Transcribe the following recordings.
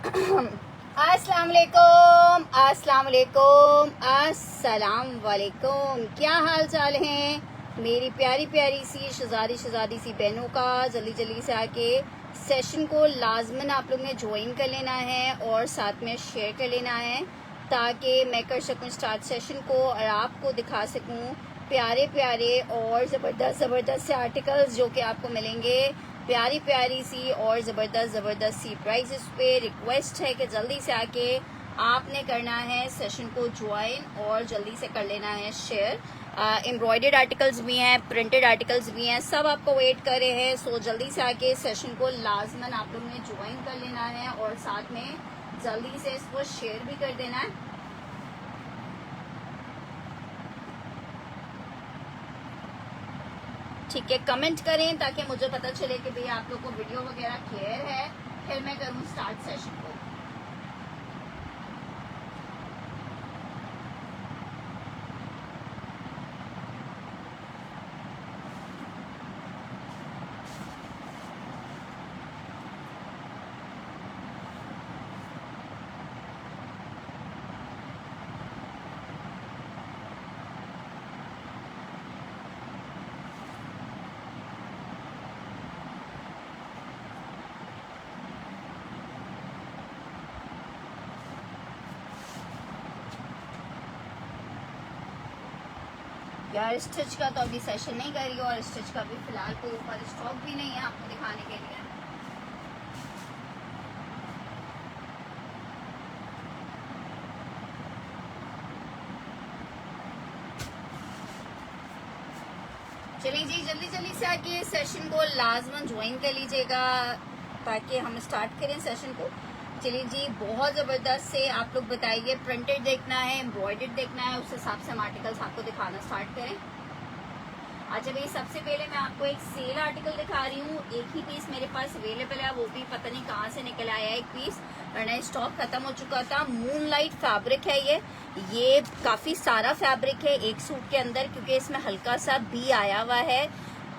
अस्सलाम वालेकुम, अस्सलाम वालेकुम, अस्सलाम वालेकुम। क्या हाल चाल हैं मेरी प्यारी प्यारी सी शहजादी सी बहनों का। जल्दी जल्दी से आके सेशन को लाजमन आप लोग ने ज्वाइन कर लेना है और साथ में शेयर कर लेना है ताकि मैं कर सकूं स्टार्ट सेशन को और आपको दिखा सकूं प्यारे प्यारे और ज़बरदस्त से आर्टिकल्स जो कि आपको मिलेंगे प्यारी प्यारी सी और ज़बरदस्त सी प्राइसेस पे। रिक्वेस्ट है कि जल्दी से आके आपने करना है सेशन को ज्वाइन और जल्दी से कर लेना है शेयर। एम्ब्रॉयडर्ड आर्टिकल्स भी हैं, प्रिंटेड आर्टिकल्स भी हैं, सब आपको वेट कर रहे हैं। सो जल्दी से आके सेशन को लाजमन आप लोग ने ज्वाइन कर लेना है और साथ में जल्दी से इसको शेयर भी कर देना है। ठीक है, कमेंट करें ताकि मुझे पता चले कि भाई आप लोग को वीडियो वगैरह क्लियर है, फिर मैं करूँ स्टार्ट सेशन को। यार स्टिच का तो अभी सेशन नहीं कर रही और स्टिच का भी फिलहाल कोई ऊपर स्टॉक भी नहीं है आपको दिखाने के लिए। चलिए जी, जल्दी जल्दी से आके सेशन को लाजमन ज्वाइन कर लीजिएगा ताकि हम स्टार्ट करें सेशन को। चलिए जी, बहुत ज़बरदस्त से आप लोग बताइए, प्रिंटेड देखना है, एम्ब्रॉयडर्ड देखना है, उस हिसाब से हम आर्टिकल्स आपको दिखाना स्टार्ट करें। अच्छा भाई, सबसे पहले मैं आपको एक सेल आर्टिकल दिखा रही हूँ। एक ही पीस मेरे पास अवेलेबल है, वो भी पता नहीं कहाँ से निकल आया एक पीस, वरना स्टॉक खत्म हो चुका था। मूनलाइट फैब्रिक है ये काफी सारा फैब्रिक है एक सूट के अंदर, क्योंकि इसमें हल्का सा भी आया हुआ है।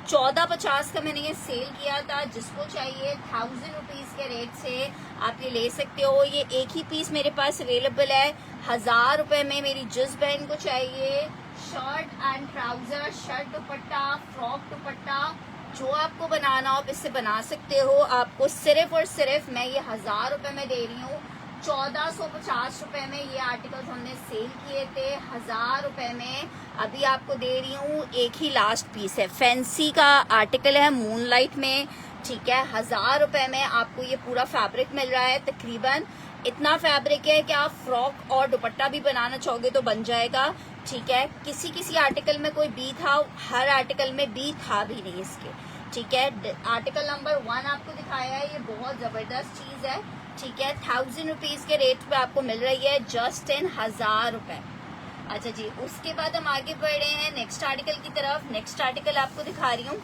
1450 का मैंने ये सेल किया था। जिसको चाहिए 1000 रुपीज के रेट से आप ये ले सकते हो। ये एक ही पीस मेरे पास अवेलेबल है 1000 रुपए में। मेरी जिस बहन को चाहिए shirt and trouser, shirt dupatta, frock दुपट्टा, जो आपको बनाना हो आप इससे बना सकते हो। आपको सिर्फ और सिर्फ मैं ये 1000 रुपए में दे रही हूँ। 1450 रुपए में ये आर्टिकल्स हमने सेल किए थे, 1000 रुपए में अभी आपको दे रही हूँ। एक ही लास्ट पीस है, फैंसी का आर्टिकल है मूनलाइट में, ठीक है। 1000 रुपए में आपको ये पूरा फैब्रिक मिल रहा है। तकरीबन इतना फैब्रिक है कि आप फ्रॉक और दुपट्टा भी बनाना चाहोगे तो बन जाएगा, ठीक है। किसी किसी आर्टिकल में कोई बी था, हर आर्टिकल में बी था भी नहीं इसके, ठीक है। आर्टिकल नंबर 1 आपको दिखाया है, ये बहुत जबरदस्त चीज है, ठीक है। 1000 रुपीज के रेट पे आपको मिल रही है, जस्ट इन 1000 रुपए। अच्छा जी, उसके बाद हम आगे बढ़ रहे हैं नेक्स्ट आर्टिकल की तरफ। नेक्स्ट आर्टिकल आपको दिखा रही हूँ,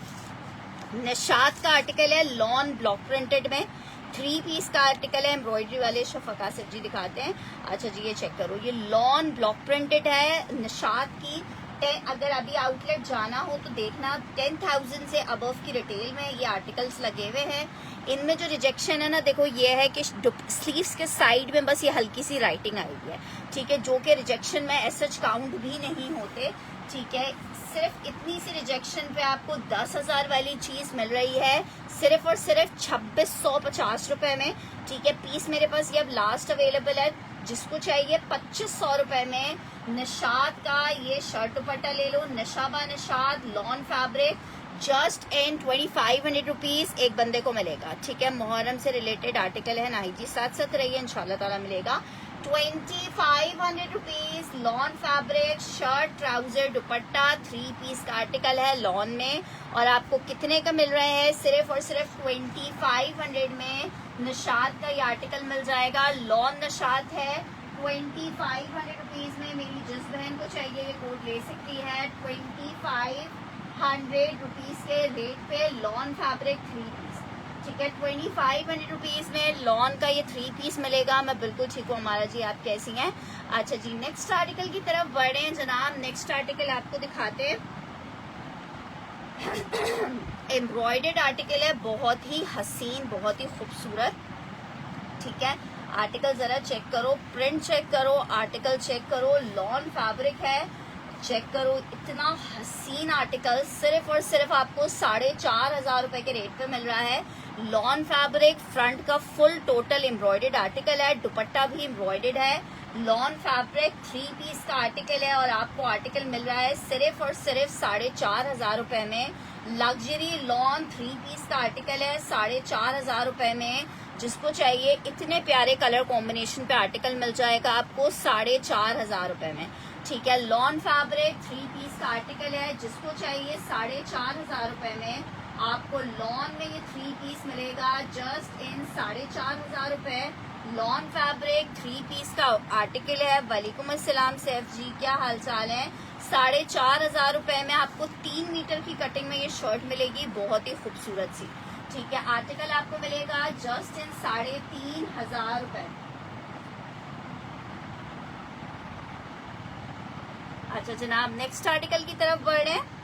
निशात का आर्टिकल है, लॉन ब्लॉक प्रिंटेड में 3 पीस का आर्टिकल है। एम्ब्रॉयडरी वाले शफका सिफ जी दिखाते हैं। अच्छा जी, ये चेक करो, ये लॉन ब्लॉक प्रिंटेड है निशात की। अगर अभी आउटलेट जाना हो तो देखना 10,000 से अबव की रिटेल में ये आर्टिकल्स लगे हुए हैं। इनमें जो रिजेक्शन है ना, देखो ये है कि स्लीव्स के साइड में बस ये हल्की सी राइटिंग आई हुई है, ठीक है, जो कि रिजेक्शन में एसएच काउंट भी नहीं होते, ठीक है। सिर्फ इतनी सी रिजेक्शन पे आपको 10,000 वाली चीज मिल रही है सिर्फ और सिर्फ 2650 रुपए में, ठीक है। पीस मेरे पास ये अब लास्ट अवेलेबल है। जिसको चाहिए 2500 रुपए में निशात का ये शर्ट दुपट्टा ले लो, निशाबा Nishat lawn fabric, just in 2500 rupees एक बंदे को मिलेगा, ठीक है। मुहर्रम से रिलेटेड आर्टिकल है, नाही जी साथ साथ रहिए, इंशाल्लाह ताला मिलेगा। 2500 rupees lawn fabric, shirt trouser dupatta, 3 piece का आर्टिकल है लॉन में, और आपको कितने का मिल रहे हैं, सिर्फ और सिर्फ 2500 में निशात का ये आर्टिकल मिल जाएगा। लॉन निशात है 2500 रुपीज में। मेरी जिस बहन को चाहिए ये कोड ले सकती है 2500 रुपीज के रेट पे लॉन फैब्रिक 3 पीस, ठीक है। 2500 रुपीज में लॉन का ये 3 पीस मिलेगा। मैं बिल्कुल ठीक हूँ हमारा जी, आप कैसी हैं। अच्छा जी, नेक्स्ट आर्टिकल की तरफ बढ़े जनाब। नेक्स्ट आर्टिकल आपको दिखाते हैं, एम्ब्रॉयडर्ड आर्टिकल है, बहुत ही हसीन, बहुत ही खूबसूरत, ठीक है। आर्टिकल जरा चेक करो, प्रिंट चेक करो, आर्टिकल चेक करो, लॉन फैब्रिक है, चेक करो, इतना हसीन आर्टिकल सिर्फ और सिर्फ आपको 4,500 रुपए के रेट पे मिल रहा है। लॉन फैब्रिक, फ्रंट का फुल टोटल एम्ब्रॉयडर्ड आर्टिकल है, दुपट्टा भी एम्ब्रॉयडर्ड है। लॉन फैब्रिक 3 पीस का आर्टिकल है और आपको आर्टिकल मिल रहा है सिर्फ और सिर्फ 4,500 रुपए में। लग्जरी लॉन 3 पीस का आर्टिकल है 4,500 रुपए में। जिसको चाहिए इतने प्यारे कलर कॉम्बिनेशन पे आर्टिकल मिल जाएगा आपको 4,500 रुपए में। ठीक है, लॉन फैब्रिक 3 पीस का आर्टिकल है, जिसको चाहिए 4,500 रुपए में आपको लॉन में ये 3 पीस मिलेगा जस्ट इन 4,500 रुपए। लॉन फैब्रिक 3 पीस का आर्टिकल है। वालेकुम अस्सलाम सैफ जी, क्या हाल चाल है। 4,500 रुपए में आपको 3 मीटर की कटिंग में ये शर्ट मिलेगी, बहुत ही खूबसूरत सी। ठीक है, आर्टिकल आपको मिलेगा जस्ट इन 3,500 रुपए। अच्छा जनाब, नेक्स्ट आर्टिकल की तरफ बढ़ रहे हैं।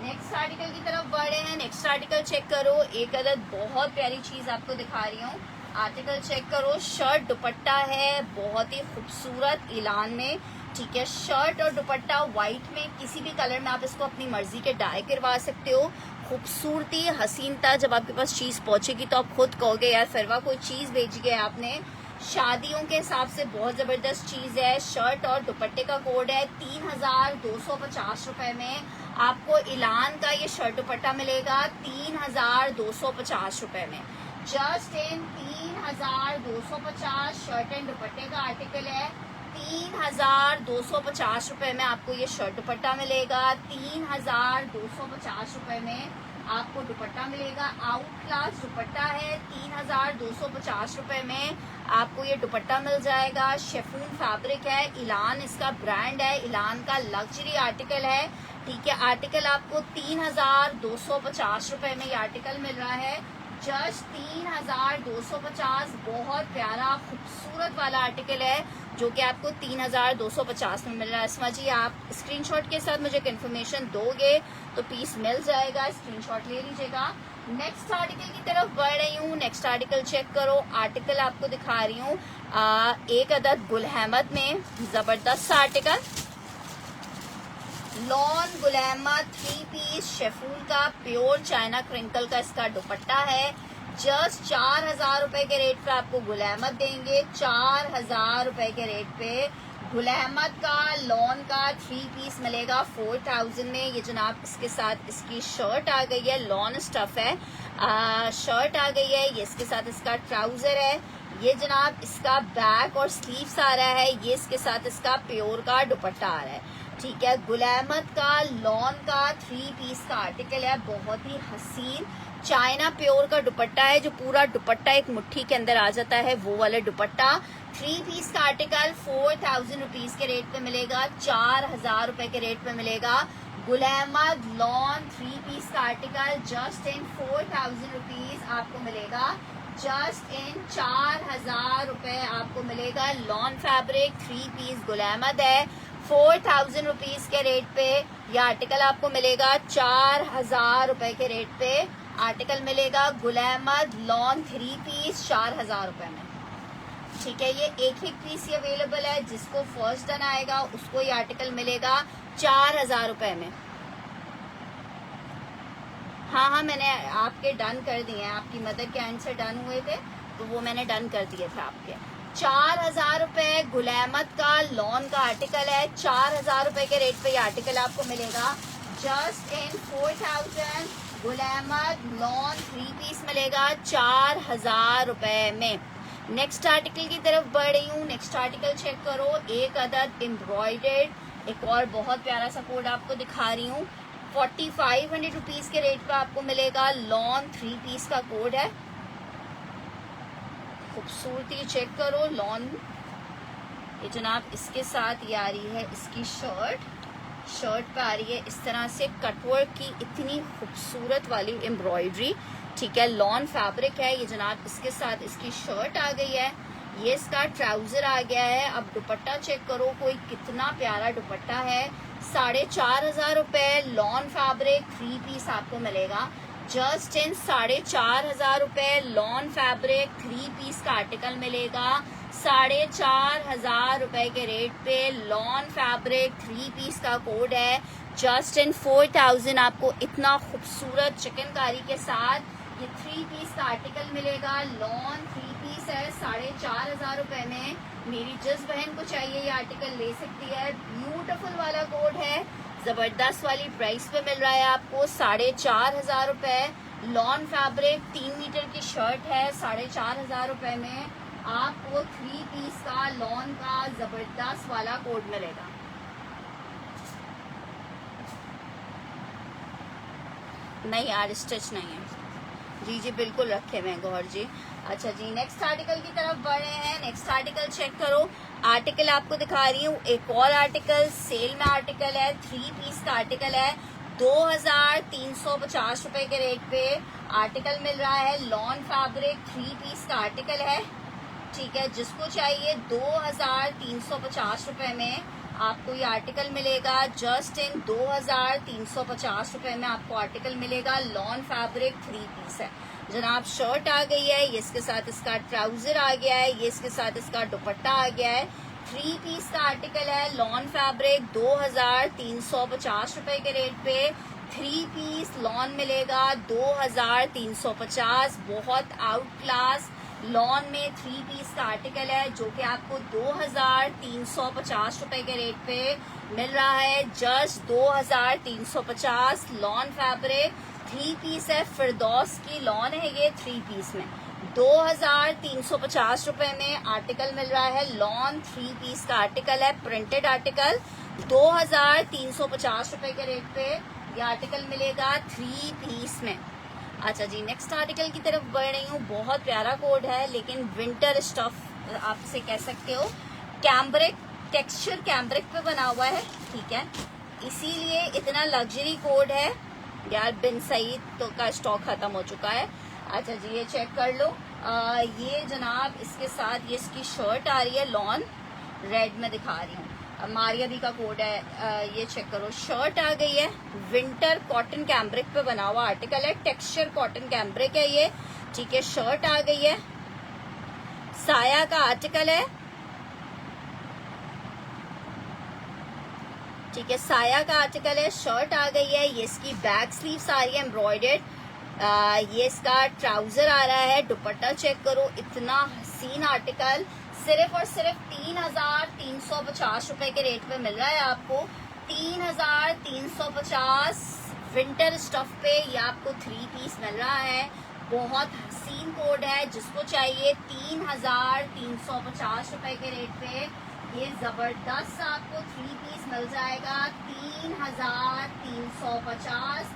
नेक्स्ट आर्टिकल की तरफ बढ़ रहे हैं। नेक्स्ट आर्टिकल चेक करो, एक अदद बहुत प्यारी चीज आपको दिखा रही हूँ। आर्टिकल चेक करो, शर्ट दुपट्टा है बहुत ही खूबसूरत इलान में। ठीक है, शर्ट और दुपट्टा व्हाइट में, किसी भी कलर में आप इसको अपनी मर्जी के डाई करवा सकते हो। खूबसूरती, हसीनता, जब आपके पास चीज पहुंचेगी तो आप खुद कहोगे यार फिरवा कोई चीज भेजी है आपने। शादियों के हिसाब से बहुत जबरदस्त चीज है। शर्ट और दुपट्टे का कोड है 3,250 रुपए में आपको इलान का ये शर्ट दुपट्टा मिलेगा 3,250 रुपए में। जस्ट इन 3,250 शर्ट एंड दुपट्टे का आर्टिकल है। 3,250 रुपए में आपको ये शर्ट दुपट्टा मिलेगा। 3,250 रुपए में आपको दुपट्टा मिलेगा। आउट क्लास दुपट्टा है। 3,250 रुपए में आपको ये दुपट्टा मिल जाएगा। शिफॉन फैब्रिक है, इलान इसका ब्रांड है, इलान का लग्जरी आर्टिकल है। ठीक है, आर्टिकल आपको 3,250 रुपए में ये आर्टिकल मिल रहा है। जस्ट 3,250, बहुत प्यारा खूबसूरत वाला आर्टिकल है जो कि आपको 3,250 में मिल रहा है। समझिए, आप स्क्रीनशॉट के साथ मुझे कंफर्मेशन दोगे तो पीस मिल जाएगा, स्क्रीनशॉट ले लीजिएगा। नेक्स्ट आर्टिकल की तरफ बढ़ रही हूँ। नेक्स्ट आर्टिकल चेक करो, आर्टिकल आपको दिखा रही हूँ एक अदद गुल अहमद में जबरदस्त article. Lawn Gul Ahmed 3 piece chiffon का प्योर चाइना क्रिंकल का इसका दुपट्टा है। जस्ट 4,000 रुपए के रेट पे आपको गुल अहमद देंगे। 4,000 रुपए के रेट पे गुल अहमद का लॉन का 3 पीस मिलेगा 4,000 में। ये जनाब इसके साथ इसकी शर्ट आ गई है, लॉन स्टफ है, शर्ट आ गई है। ये इसके साथ इसका ट्राउजर है। ये जनाब इसका बैक और स्लीव्स आ रहा है। ये इसके साथ इसका प्योर का दुपट्टा आ रहा है। ठीक है, गुल अहमद का लॉन का 3 पीस का आर्टिकल है, बहुत ही हसीन चाइना प्योर का दुपट्टा है, जो पूरा दुपट्टा एक मुट्ठी के अंदर आ जाता है, वो वाला दुपट्टा। 3 पीस का आर्टिकल 4,000 रुपीज के रेट पे मिलेगा। 4,000 रुपए के रेट पे मिलेगा। गुल अहमद लॉन 3 पीस का आर्टिकल जस्ट इन 4,000 रुपीज आपको मिलेगा। जस्ट इन 4,000 रुपए आपको मिलेगा। Lawn fabric 3 piece Gul Ahmed है। 4,000 रुपीज के रेट पे यह आर्टिकल आपको मिलेगा। 4,000 रुपए के रेट पे आर्टिकल मिलेगा। गुल अहमद लॉन 3 पीस 4,000 रुपए में। ठीक है, ये एक पीस ही अवेलेबल है। जिसको फर्स्ट डन आएगा उसको ये आर्टिकल मिलेगा 4,000 रुपए में। हाँ, मैंने आपके डन कर दिए हैं, आपकी मदर के एंड से डन हुए थे तो वो मैंने डन कर दिए थे आपके। 4,000 रुपए गुल अहमद का लॉन का आर्टिकल है। 4,000 रुपए के रेट पे ये आर्टिकल आपको मिलेगा। जस्ट इन 4,000 गुल अहमद लॉन 3 पीस मिलेगा 4,000 रुपए में। नेक्स्ट आर्टिकल की तरफ बढ़ रही हूँ। नेक्स्ट आर्टिकल चेक करो, एक अदद एम्ब्रॉयडर्ड एक और बहुत प्यारा सा कोड आपको दिखा रही हूँ। 4,500 रुपीज के रेट पे आपको मिलेगा। लॉन 3 पीस का कोड है। खूबसूरती चेक करो, लॉन ये जनाब इसके साथ ये आ रही है इसकी शर्ट पे आ रही है इस तरह से कटवर्क की इतनी खूबसूरत वाली एम्ब्रॉयडरी। ठीक है, लॉन फैब्रिक है। ये जनाब इसके साथ इसकी शर्ट आ गई है। ये इसका ट्राउजर आ गया है। अब दुपट्टा चेक करो, कोई कितना प्यारा दुपट्टा है। 4,500 रुपए लॉन फैब्रिक 3 पीस आपको मिलेगा। जस्ट इन 4,500 रुपए लॉन फैब्रिक 3 पीस का आर्टिकल मिलेगा। 4,500 रुपए के रेट पे लॉन फैब्रिक 3 पीस का कोड है। जस्ट इन 4,000 आपको इतना खूबसूरत चिकनकारी के साथ ये 3 पीस का आर्टिकल मिलेगा। लॉन 3 पीस है 4,500 रुपए में। मेरी जिस बहन को चाहिए ये आर्टिकल ले सकती है। ब्यूटीफुल वाला कोड है, जबरदस्त वाली प्राइस पे मिल रहा है आपको 4,500 रुपए। लॉन फैब्रिक 3 मीटर की शर्ट है 4,500 रुपए में आपको 3 पीस का लॉन का जबरदस्त वाला कोड मिलेगा। नहीं यार स्टिच नहीं है जी, जी बिल्कुल रखे हुए हैं गौर जी। अच्छा जी, नेक्स्ट आर्टिकल की तरफ बढ़ रहे हैं। नेक्स्ट आर्टिकल चेक करो। आर्टिकल आपको दिखा रही हूँ, एक और आर्टिकल सेल में आर्टिकल है, 3 पीस का आर्टिकल है। 2,350 रुपए के रेट पे आर्टिकल मिल रहा है। लॉन फैब्रिक 3 पीस का आर्टिकल है, ठीक है। जिसको चाहिए 2,350 रुपए में आपको ये आर्टिकल मिलेगा। जस्ट इन 2,350 रुपए में आपको आर्टिकल मिलेगा। लॉन फैब्रिक 3 पीस है जनाब। शर्ट आ गई है, ये इसके साथ इसका ट्राउजर आ गया है, ये इसके साथ इसका दुपट्टा आ गया है। 3 पीस का आर्टिकल है। लॉन फैब्रिक 2,350 रुपए के रेट पे 3 पीस लॉन मिलेगा। 2,350 बहुत आउट क्लास लॉन में 3 पीस का आर्टिकल है जो कि आपको 2,350 रुपए के रेट पे मिल रहा है। जस्ट 2,350 लॉन फैब्रिक 3 पीस है। फिरदौस की लॉन है ये 3 पीस में 2,350 रुपए में आर्टिकल मिल रहा है। लॉन 3 पीस का आर्टिकल है, प्रिंटेड आर्टिकल 2,350 रुपए के रेट पे ये आर्टिकल मिलेगा 3 पीस में। अच्छा जी, नेक्स्ट आर्टिकल की तरफ बढ़ रही हूँ। बहुत प्यारा कोड है लेकिन विंटर स्टफ आपसे कह सकते हो। कैम्ब्रिक टेक्सचर कैम्ब्रिक पे बना हुआ है, ठीक है, इसीलिए इतना लग्जरी कोड है यार। बिन सईद तो का स्टॉक खत्म हो चुका है। अच्छा जी, ये चेक कर लो। ये जनाब इसके साथ ये इसकी शर्ट आ रही है, लॉन रेड में दिखा रही हूँ। मारिया दी का कोड है, ये चेक करो। शर्ट आ गई है, विंटर कॉटन कैम्ब्रिक पे बना हुआ आर्टिकल है। टेक्सचर कॉटन कैम्ब्रिक है ये, ठीक है। शर्ट आ गई है, साया का आर्टिकल है, ठीक है। साया का आर्टिकल है, शर्ट आ गई है। ये इसकी बैक स्लीव्स आ रही है एम्ब्रॉयडर्ड। ये इसका ट्राउजर आ रहा है। दुपट्टा चेक करो, इतना हसीन आर्टिकल सिर्फ और सिर्फ 3,350 रुपए के रेट पे मिल रहा है आपको। 3,350 विंटर स्टफ पे ये आपको 3 पीस मिल रहा है। बहुत हसीन कोड है, जिसको चाहिए 3,350 रुपए के रेट पे ये जबरदस्त आपको 3 पीस मिल जाएगा। 3,350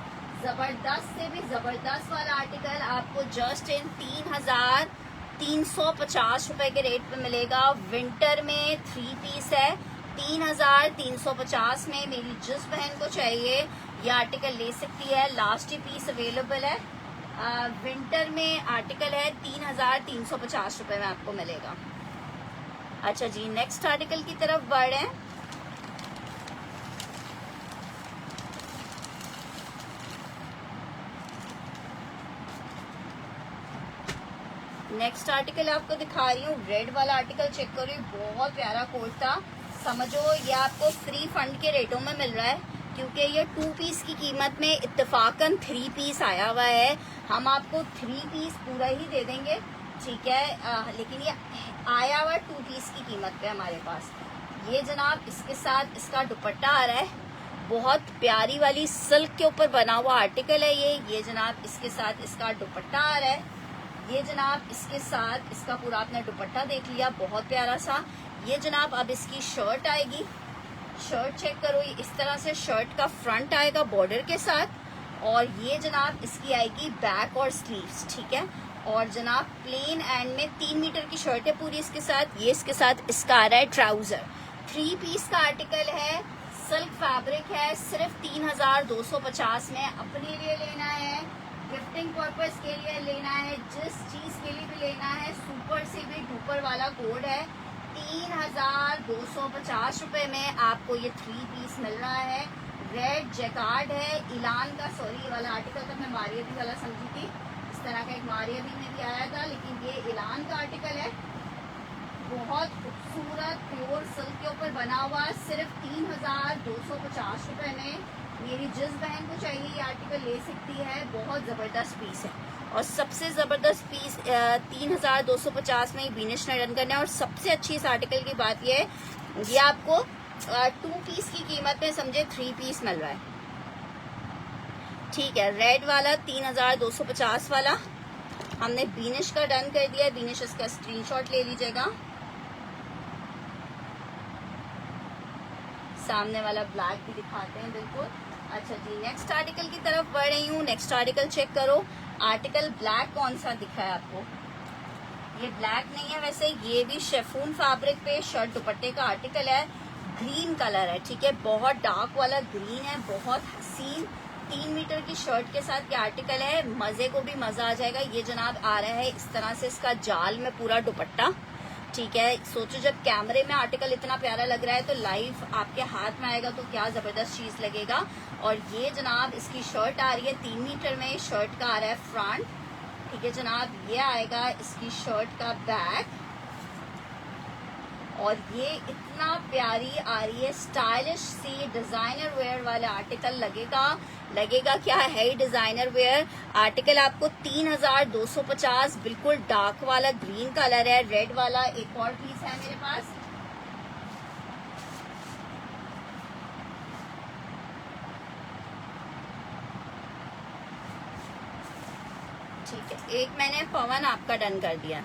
जबरदस्त से भी जबरदस्त वाला आर्टिकल आपको जस्ट इन 3,350 रुपए के रेट पे मिलेगा। विंटर में 3 पीस है। 3,350 में मेरी जिस बहन को चाहिए ये आर्टिकल ले सकती है। लास्ट ही पीस अवेलेबल है। विंटर में आर्टिकल है 3,350 रुपए में आपको मिलेगा। अच्छा जी, नेक्स्ट आर्टिकल की तरफ बढ़ रहे हैं। नेक्स्ट आर्टिकल आपको दिखा रही हूँ, रेड वाला आर्टिकल चेक करो। बहुत प्यारा कोट था, समझो ये आपको फ्री फंड के रेटों में मिल रहा है क्योंकि ये 2 पीस की कीमत में इत्तेफाकन 3 पीस आया हुआ है। हम आपको 3 पीस पूरा ही दे देंगे, ठीक है, लेकिन ये आया हुआ 2 पीस की कीमत पे हमारे पास। ये जनाब इसके साथ इसका दुपट्टा आ रहा है, बहुत प्यारी वाली सिल्क के ऊपर बना हुआ आर्टिकल है ये जनाब इसके साथ इसका दुपट्टा आ रहा है। ये जनाब इसके साथ इसका पूरा आपने दुपट्टा देख लिया, बहुत प्यारा सा। ये जनाब अब इसकी शर्ट आएगी। शर्ट चेक करो, ये इस तरह से शर्ट का फ्रंट आएगा बॉर्डर के साथ, और ये जनाब इसकी आएगी बैक और स्लीव्स, ठीक है। और जनाब प्लेन एंड में 3 मीटर की शर्ट है पूरी इसके साथ। ये इसके साथ इसका आ रहा है ट्राउजर। 3 पीस का आर्टिकल है, सिल्क फैब्रिक है, सिर्फ 3,250 में। अपने लिए लेना है, गिफ्टिंग पर्पस के लिए लेना है, जिस चीज के लिए भी लेना है, सुपर से भी डुपर वाला कोड है। 3,250 रुपए में आपको ये 3 पीस मिल रहा है। रेड जैकार्ड है, इलान का, सॉरी ये वाला आर्टिकल तो मैं मारियती वाला समझी थी, इस तरह का एक मारियती में भी आया था, लेकिन ये इलान का आर्टिकल है। बहुत खूबसूरत प्योर सिल्क के ऊपर बना हुआ, सिर्फ 3,250 रुपए में। मेरी जिस बहन को चाहिए ये आर्टिकल ले सकती है। बहुत ज़बरदस्त पीस है और सबसे ज़बरदस्त पीस 3,250 में बीनिश ने डन करना है। और सबसे अच्छी इस आर्टिकल की बात ये है, ये आपको 2 पीस की कीमत में समझे 3 पीस मिल रहा है। ठीक है, रेड वाला 3,250 वाला हमने बीनिश का डन कर दिया। बीनिश इसका स्क्रीनशॉट ले लीजिएगा। सामने वाला ब्लैक भी दिखाते हैं बिल्कुल। अच्छा जी, नेक्स्ट आर्टिकल की तरफ बढ़ रही हूँ। नेक्स्ट आर्टिकल चेक करो। आर्टिकल ब्लैक कौन सा दिखा है आपको? ये ब्लैक नहीं है, वैसे ये भी शेफून फैब्रिक पे शर्ट दुपट्टे का आर्टिकल है। ग्रीन कलर है, ठीक है, बहुत डार्क वाला ग्रीन है, बहुत हसीन 3 मीटर की शर्ट के साथ ये आर्टिकल है। मजे को भी मजा आ जाएगा। ये जनाब आ रहा है इस तरह से, इसका जाल में पूरा दुपट्टा, ठीक है। सोचो जब कैमरे में आर्टिकल इतना प्यारा लग रहा है तो लाइव आपके हाथ में आएगा तो क्या जबरदस्त चीज लगेगा। और ये जनाब इसकी शर्ट आ रही है 3 मीटर में। शर्ट का आ रहा है फ्रंट, ठीक है जनाब। ये आएगा इसकी शर्ट का बैक और ये इतना प्यारी आ रही है, स्टाइलिश सी डिजाइनर वेयर वाला आर्टिकल लगेगा क्या है डिजाइनर वेयर आर्टिकल। आपको 3,250, बिल्कुल डार्क वाला ग्रीन कलर है। रेड वाला एक और पीस है मेरे पास। ठीक है, एक मैंने पवन आपका डन कर दिया।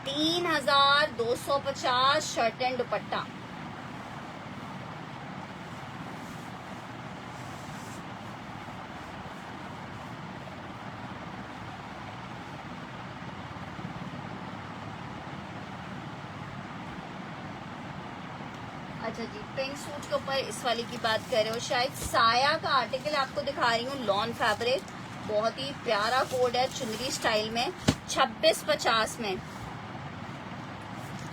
$3,250 शर्ट एंड दुपट्टा। अच्छा जी, पिंक सूट के ऊपर इस वाली की बात कर रहे हो शायद। साया का आर्टिकल आपको दिखा रही हूँ, लॉन फैब्रिक, बहुत ही प्यारा कोड है, चुनरी स्टाइल में, 2650 में।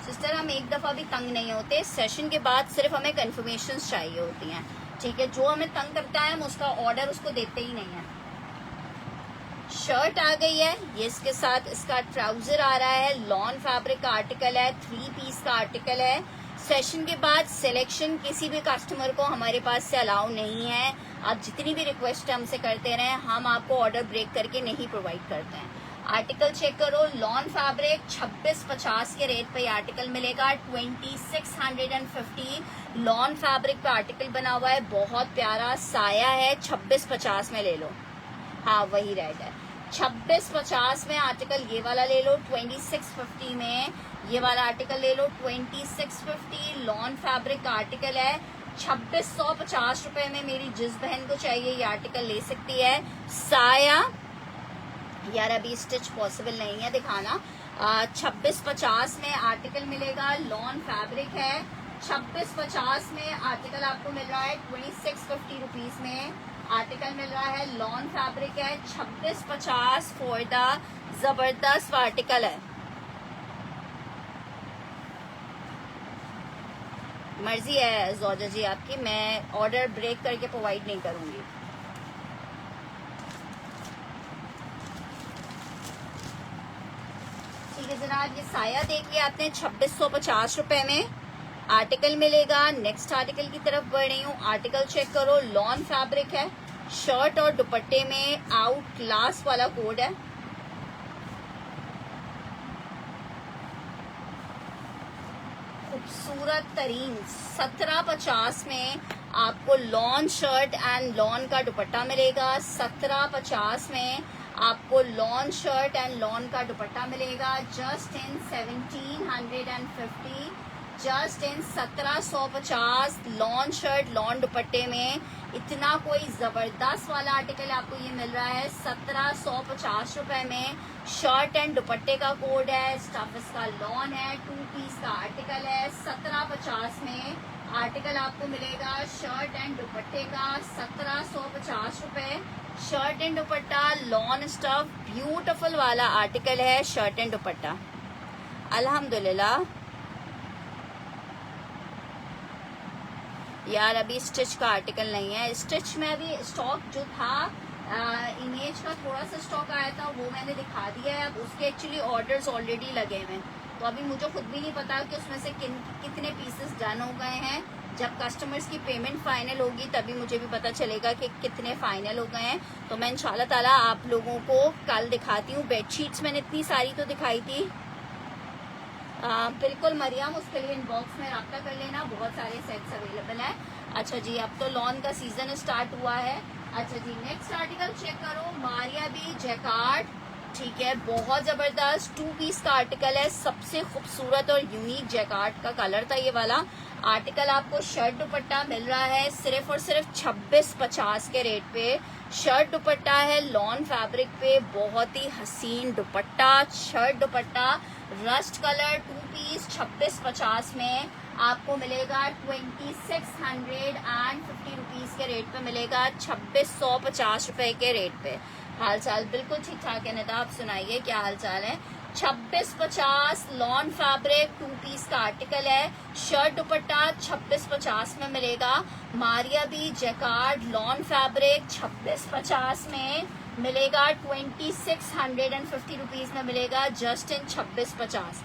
सिस्टर हम एक दफा भी तंग नहीं होते, सेशन के बाद सिर्फ हमें कंफर्मेशन चाहिए होती हैं, ठीक है। जो हमें तंग करता है हम उसका ऑर्डर उसको देते ही नहीं है। शर्ट आ गई है, ये इसके साथ इसका ट्राउजर आ रहा है, लॉन फैब्रिक का आर्टिकल है, 3 पीस का आर्टिकल है। सेशन के बाद सिलेक्शन किसी भी कस्टमर को हमारे पास से अलाउ नहीं है। आप जितनी भी रिक्वेस्ट हमसे करते रहें, हम आपको ऑर्डर ब्रेक करके नहीं प्रोवाइड करते हैं। आर्टिकल चेक करो, लॉन फैब्रिक 2650 के रेट पे ये आर्टिकल मिलेगा। 2650 लॉन फैब्रिक पे आर्टिकल बना हुआ है, बहुत प्यारा साया है। 2650 में ले लो, हाँ वही रेड है। 2650 में आर्टिकल ये वाला ले लो। 2650 में ये वाला आर्टिकल ले लो। 2650 लॉन फैब्रिक का आर्टिकल है। 2650 रुपए में मेरी जिस बहन को चाहिए ये आर्टिकल ले सकती है। साया यार अभी स्टिच पॉसिबल नहीं है दिखाना। 2650 में आर्टिकल मिलेगा, लॉन फैब्रिक है। 2650 में आर्टिकल आपको मिल रहा है। 2650 रुपीज में आर्टिकल मिल रहा है, लॉन फैब्रिक है। 2650 फॉर द जबरदस्त आर्टिकल है। मर्जी है जोजा जी आपकी, मैं ऑर्डर ब्रेक करके प्रोवाइड नहीं करूंगी। ठीक है जनाब, ये साया देख लिया आपने 2650 रुपए में आर्टिकल मिलेगा। नेक्स्ट आर्टिकल की तरफ बढ़ रही हूँ। आर्टिकल चेक करो, लॉन फैब्रिक है, शर्ट और दुपट्टे में आउट क्लास वाला कोड है। खूबसूरत तरीन 1750 में आपको लॉन शर्ट एंड लॉन का दुपट्टा मिलेगा। 1750 में आपको लॉन शर्ट एंड लॉन का दुपट्टा मिलेगा। Just in 1750, just in 1750 lawn shirt lawn दुपट्टे में इतना कोई जबरदस्त वाला आर्टिकल आपको ये मिल रहा है 1750 रुपए में। शर्ट एंड दुपट्टे का कोड है, स्टफ इसका लॉन है, 2 पीस का आर्टिकल है। 1750 में आर्टिकल आपको मिलेगा शर्ट एंड दुपट्टे का 1750 रुपए। Shirt and dupatta lawn stuff beautiful वाला आर्टिकल है, शर्ट एंड दुपट्टा अल्हम्दुलिल्लाह। यार अभी स्टिच का आर्टिकल नहीं है, स्टिच में अभी स्टॉक जो था इमेज का थोड़ा सा स्टॉक आया था वो मैंने दिखा दिया है। अब उसके एक्चुअली ऑर्डर्स ऑलरेडी लगे हुए हैं, तो अभी मुझे खुद भी नहीं पता कि उसमें से कितने पीसेस डन हो गए हैं। जब कस्टमर्स की पेमेंट फाइनल होगी तभी मुझे भी पता चलेगा कि कितने फाइनल हो गए हैं। तो मैं इंशाल्लाह ताला आप लोगों को कल दिखाती हूँ। बेडशीट्स मैंने इतनी सारी तो दिखाई थी। बिल्कुल मरियम, उसके लिए इनबॉक्स में रब्ता कर लेना, बहुत सारे सेट्स अवेलेबल है। अच्छा जी, अब तो लॉन का सीजन स्टार्ट हुआ है। अच्छा जी, नेक्स्ट आर्टिकल चेक करो, मारिया बी जैकार्ड, ठीक है, बहुत जबरदस्त 2 पीस का आर्टिकल है। सबसे खूबसूरत और यूनिक जैकार्ड का कलर था ये वाला आर्टिकल। आपको शर्ट दुपट्टा मिल रहा है सिर्फ और सिर्फ 2650 के रेट पे। शर्ट दुपट्टा है लॉन फैब्रिक पे, बहुत ही हसीन dupatta, shirt dupatta rust colour 2 piece 2650 में आपको मिलेगा। 2650 रुपीज के रेट पे मिलेगा, 2650 रुपए के रेट पे। हाल चाल बिल्कुल ठीक ठाक है निदा, आप सुनाइए क्या हाल चाल है। 2650 लॉन फैब्रिक 2 पीस का आर्टिकल है। शर्ट दुपट्टा 2650 में मिलेगा। Maria B jacquard lawn fabric 2650 में मिलेगा। 2650 रुपीज में मिलेगा, जस्ट इन 2650।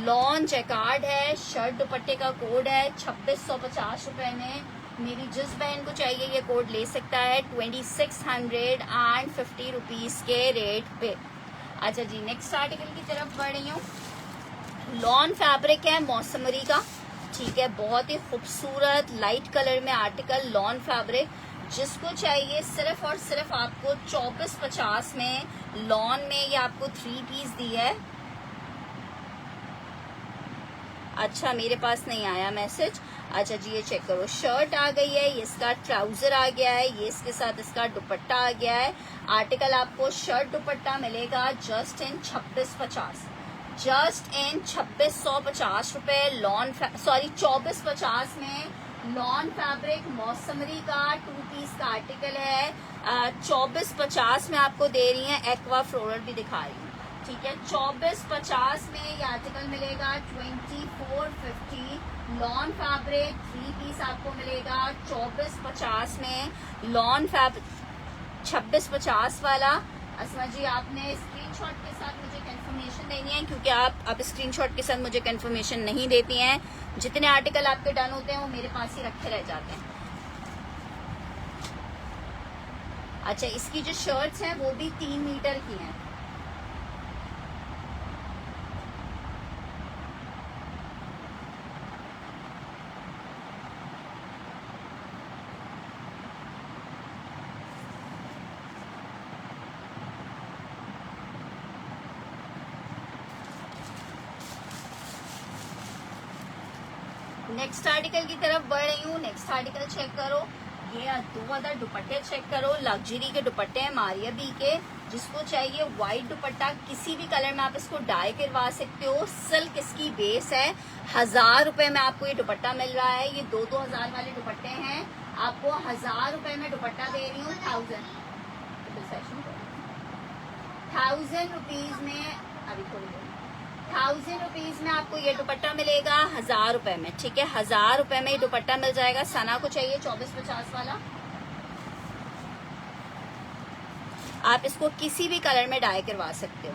लॉन जैकार्ड है, शर्ट दुपट्टे का कोड है 2650 रुपए में। मेरी जिस बहन को चाहिए ये कोड ले सकता है 2650 रुपीज के रेट पे। अच्छा जी, नेक्स्ट आर्टिकल की तरफ बढ़ रही हूँ। लॉन फैब्रिक है मौसमरी का, ठीक है, बहुत ही खूबसूरत लाइट कलर में आर्टिकल लॉन फैब्रिक। जिसको चाहिए सिर्फ और सिर्फ आपको 2450 में लॉन में ये आपको 3 पीस दी है। अच्छा, मेरे पास नहीं आया मैसेज। अच्छा जी, ये चेक करो, शर्ट आ गई है, ये इसका ट्राउजर आ गया है, ये इसके साथ इसका दुपट्टा आ गया है। आर्टिकल आपको शर्ट दुपट्टा मिलेगा जस्ट इन 2650, जस्ट इन 2650 रुपए। लॉन 2450 में लॉन फैब्रिक मौसमरी का 2 पीस का आर्टिकल है। 2450 में आपको दे रही है, एक्वा फ्लोरल भी दिखा रही हूँ, ठीक है। 2450 में ये आर्टिकल मिलेगा। 2450 लॉन फैब्रिक 3 पीस आपको मिलेगा 2450 में। लॉन फैब्रिक 2650 वाला। असमा जी, आपने स्क्रीनशॉट के साथ मुझे कंफर्मेशन देनी है, क्योंकि आप अब स्क्रीनशॉट के साथ मुझे कंफर्मेशन नहीं देती हैं। जितने आर्टिकल आपके डन होते हैं वो मेरे पास ही रखे रह जाते हैं। अच्छा, इसकी जो शर्ट्स हैं वो भी 3 मीटर की हैं। नेक्स्ट आर्टिकल की तरफ बढ़ रही हूँ। नेक्स्ट आर्टिकल चेक करो, ये 2 अदर दुपट्टे चेक करो, लग्जरी के दुपट्टे हैं मारिया बी के। जिसको चाहिए व्हाइट दुपट्टा किसी भी कलर में आप इसको डाई करवा सकते हो। सिल्क इसकी बेस है। 1000 रुपए में आपको ये दुपट्टा मिल रहा है। ये 2-2 हजार वाले दुपट्टे हैं, आपको 1000 रुपए में दुपट्टा दे रही हूँ। 1000 रुपीज में, अभी थोड़ी 1000 रुपीज में आपको ये दुपट्टा मिलेगा 1000 रुपए में, ठीक है। 1000 रुपए में ये दुपट्टा मिल जाएगा। सना को चाहिए 2450 वाला, आप इसको किसी भी कलर में डाई करवा सकते हो।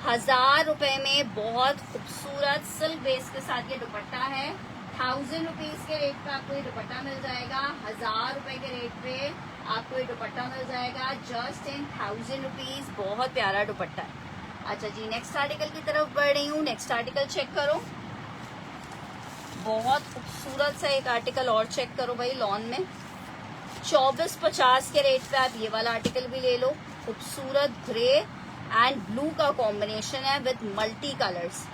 हजार रुपए में बहुत खूबसूरत सिल्क बेस के साथ ये दुपट्टा है। 1000 रुपीज के रेट पे आपको ये दुपट्टा मिल जाएगा। 1000 रुपए के रेट पे आपको ये दुपट्टा मिल जाएगा, जस्ट इन 1000 रुपीज। बहुत प्यारा दुपट्टा है। अच्छा जी, नेक्स्ट आर्टिकल की तरफ बढ़ रही हूँ। नेक्स्ट आर्टिकल चेक करो, बहुत खूबसूरत सा एक आर्टिकल और चेक करो भाई, लॉन में 2450 के रेट पे आप ये वाला आर्टिकल भी ले लो। खूबसूरत ग्रे एंड ब्लू का कॉम्बिनेशन है with multi colours.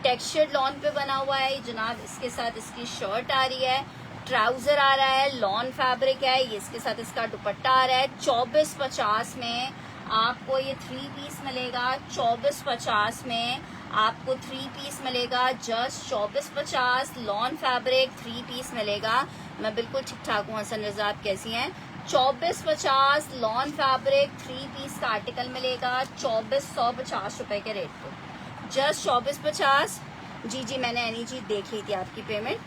Textured lawn पे बना हुआ है जनाब। इसके साथ इसकी शर्ट आ रही है, ट्राउजर आ रहा है, लॉन फैब्रिक है, ये इसके साथ इसका दुपट्टा आ रहा है। 2450 में आपको ये 3 पीस मिलेगा। 2450 में आपको 3 पीस मिलेगा। जस्ट 2450 लॉन फैब्रिक 3 पीस मिलेगा। मैं बिल्कुल ठीक ठाक हूँ हसन रजा, आप कैसी हैं? 2450 लॉन फैब्रिक 3 पीस का आर्टिकल मिलेगा 2450 रुपए के रेट पे। जस्ट 2450। जी मैंने एनी जी देख ली थी आपकी पेमेंट।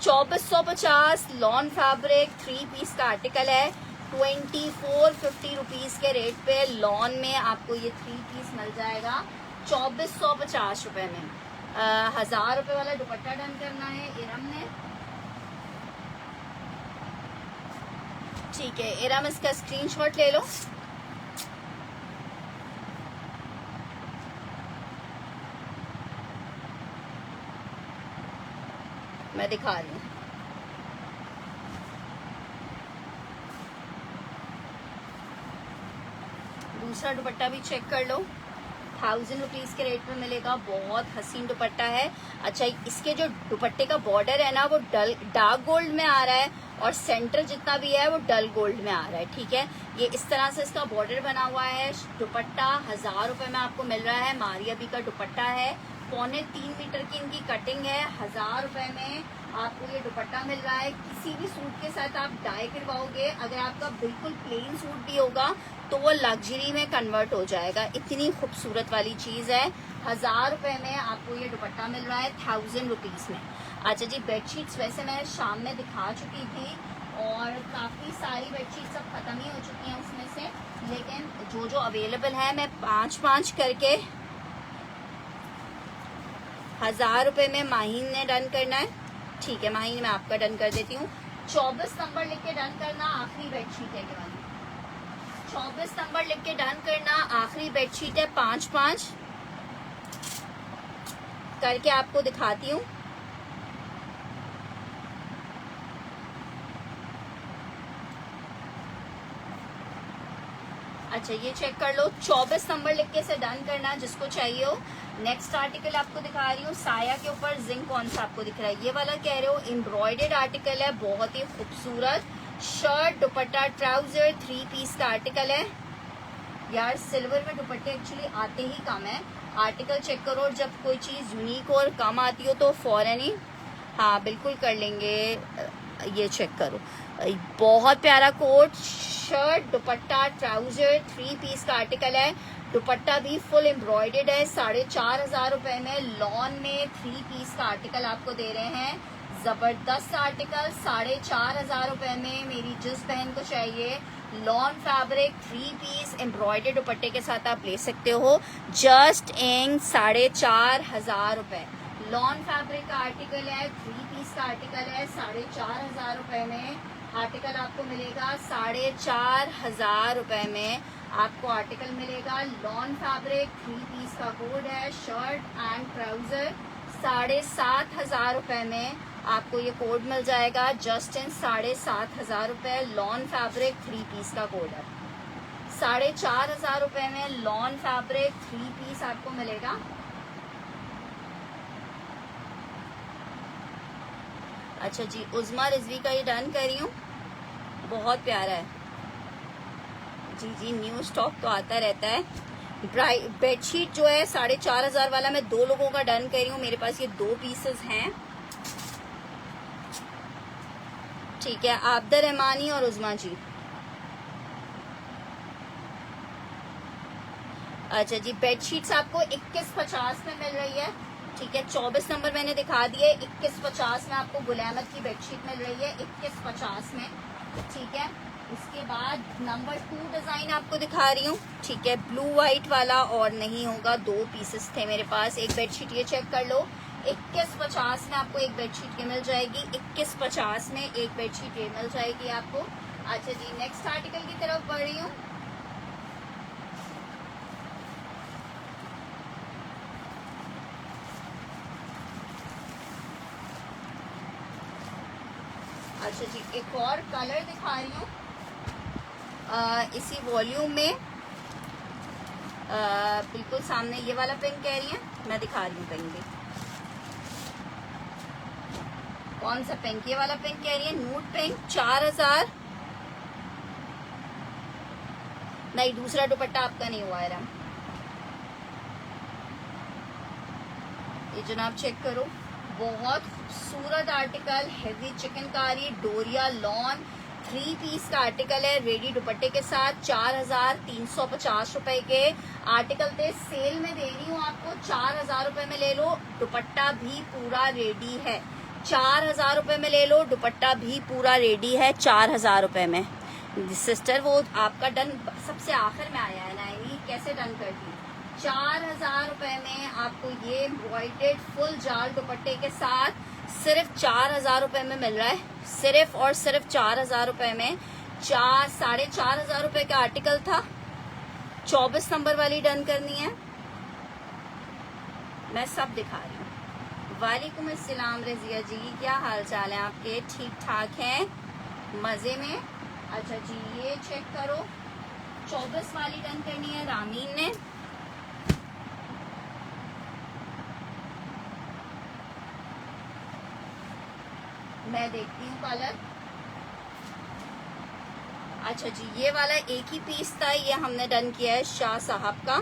2450 लॉन फैब्रिक 3 पीस का आर्टिकल है 2450 रुपीज के रेट पे। लॉन में आपको ये 3 पीस मिल जाएगा 2450 रुपए में। 1000 रुपए वाला दुपट्टा डन करना है इरम ने, ठीक है। इरम इसका स्क्रीनशॉट ले लो। मैं दिखा रही हूँ। दूसरा दुपट्टा भी चेक कर लो, 1000 रुपीज के रेट में मिलेगा। बहुत हसीन दुपट्टा है। अच्छा, इसके जो दुपट्टे का बॉर्डर है ना वो डार्क गोल्ड में आ रहा है और सेंटर जितना भी है वो डल गोल्ड में आ रहा है, ठीक है। ये इस तरह से इसका बॉर्डर बना हुआ है। दुपट्टा 1000 रुपए में आपको मिल रहा है। मारिया बी का दुपट्टा है, 3.25 मीटर की इनकी कटिंग है। 1000 रुपए में आपको ये दुपट्टा मिल रहा है। किसी भी सूट के साथ आप डाई करवाओगे, अगर आपका बिल्कुल प्लेन सूट भी होगा तो वो लग्जरी में कन्वर्ट हो जाएगा। इतनी खूबसूरत वाली चीज है। 1000 रुपए में आपको ये दुपट्टा मिल रहा है 1000 रुपीज में। अच्छा जी, बेडशीट्स वैसे मैं शाम में दिखा चुकी थी और काफी सारी बेडशीट्स अब खत्म ही हो चुकी हैं उसमें से, लेकिन जो जो अवेलेबल है मैं 5-5 करके 1000 रुपए में माहीन ने डन करना है, ठीक है। माहीन मैं आपका डन कर देती हूँ। 24 नंबर लिख के डन करना, आखिरी बेडशीट है ये वाली। 24 नंबर लिख के डन करना, आखिरी बेडशीट है। 5-5 करके आपको दिखाती हूँ। अच्छा, ये चेक कर लो। 24 नंबर लिख के से डन करना जिसको चाहिए हो। नेक्स्ट आर्टिकल आपको दिखा रही हूँ, साया के ऊपर जिंक कौन सा आपको दिख रहा है, ये वाला कह रहे हो। एम्ब्रॉयडर्ड आर्टिकल है, बहुत ही खूबसूरत। शर्ट, दुपट्टा, ट्राउजर 3 पीस का आर्टिकल है। यार सिल्वर में दुपट्टे एक्चुअली आते ही कम है। आर्टिकल चेक करो, और जब कोई चीज यूनिक और कम आती हो तो फौरन ही हाँ बिल्कुल कर लेंगे। ये चेक करो, बहुत प्यारा coat, shirt, dupatta, trouser 3 piece का आर्टिकल है। दुपट्टा भी फुल एम्ब्रॉयडर्ड है। 4500 रुपए में लॉन में 3 पीस का आर्टिकल आपको दे रहे हैं। जबरदस्त आर्टिकल 4500 रुपए में। मेरी जिस बहन को चाहिए, लॉन फैब्रिक 3 पीस एम्ब्रॉयडर्ड दुपट्टे के साथ आप ले सकते हो। जस्ट इन 4500 रुपए। लॉन फैब्रिक का आर्टिकल है, 3 पीस का आर्टिकल है। 4500 रुपए में आर्टिकल आपको मिलेगा। 4500 रुपए में आपको आर्टिकल मिलेगा। लॉन फैब्रिक 3 पीस का कोड है। शर्ट एंड ट्राउजर 7500 रुपए में आपको ये कोड मिल जाएगा। जस्ट इन 7500 रुपए। लॉन फैब्रिक 3 पीस का कोड है। 4500 रुपए में लॉन फैब्रिक 3 पीस आपको मिलेगा। अच्छा जी, उज़मा रिजवी का ये डन कर रही हूँ, बहुत प्यारा है। जी न्यू स्टॉक तो आता रहता है। बेडशीट जो है 4500 वाला मैं 2 लोगों का डन कर रही हूँ। मेरे पास ये 2 पीसेस हैं, ठीक है। आबदा रहमानी और उज़मा जी। अच्छा जी, बेडशीट्स आपको 2150 में मिल रही है, ठीक है। 24 नंबर मैंने दिखा दिए। 2150 में आपको गुलामत की बेडशीट मिल रही है, 2150 में, ठीक है। उसके बाद नंबर 2 डिजाइन आपको दिखा रही हूँ, ठीक है। ब्लू व्हाइट वाला और नहीं होगा, 2 पीसेस थे मेरे पास। एक बेडशीट ये चेक कर लो, 2150 में आपको एक बेडशीट ये मिल जाएगी। 2150 में एक बेडशीट ये मिल जाएगी आपको। अच्छा जी, नेक्स्ट आर्टिकल की तरफ बढ़ रही हूँ। अच्छा जी, एक और कलर दिखा रही हूँ इसी वॉल्यूम में। बिल्कुल सामने ये वाला पिंक कह रही है, मैं दिखा रही हूँ पिंक भी। कौन सा पिंक? ये वाला पिंक कह रही है, नूड पिंक 4000। नहीं, दूसरा दुपट्टा आपका नहीं हुआ है। ये जनाब चेक करो, बहुत खूबसूरत आर्टिकल, हेवी चिकनकारी डोरिया लॉन 3 पीस का आर्टिकल है, रेडी दुपट्टे के साथ। 4350 रुपए के आर्टिकल थे, सेल में दे रही हूँ आपको 4000 रुपए में ले लो, दुपट्टा भी पूरा रेडी है। 4000 रुपए में ले लो, दुपट्टा भी पूरा रेडी है 4000 रुपए में। सिस्टर वो आपका डन सबसे आखिर में आया है ना, ये कैसे डन कर दी? 4000 रुपए में आपको ये एम्ब्रॉयडर्ड फुल जाल दुपट्टे के साथ सिर्फ 4000 रुपए में मिल रहा है, सिर्फ और सिर्फ 4000 रुपए में। 4500 रुपए का आर्टिकल था। 24 नंबर वाली डन करनी है, मैं सब दिखा रही हूँ। वालेकुम अस्सलाम रजिया जी, क्या हाल चाल है आपके? ठीक ठाक हैं, मजे में? अच्छा जी, ये चेक करो, 24 वाली डन करनी है रामीन ने। मैं देखती हूँ कलर। अच्छा जी, ये वाला एक ही पीस था, ये हमने डन किया है शाह साहब का।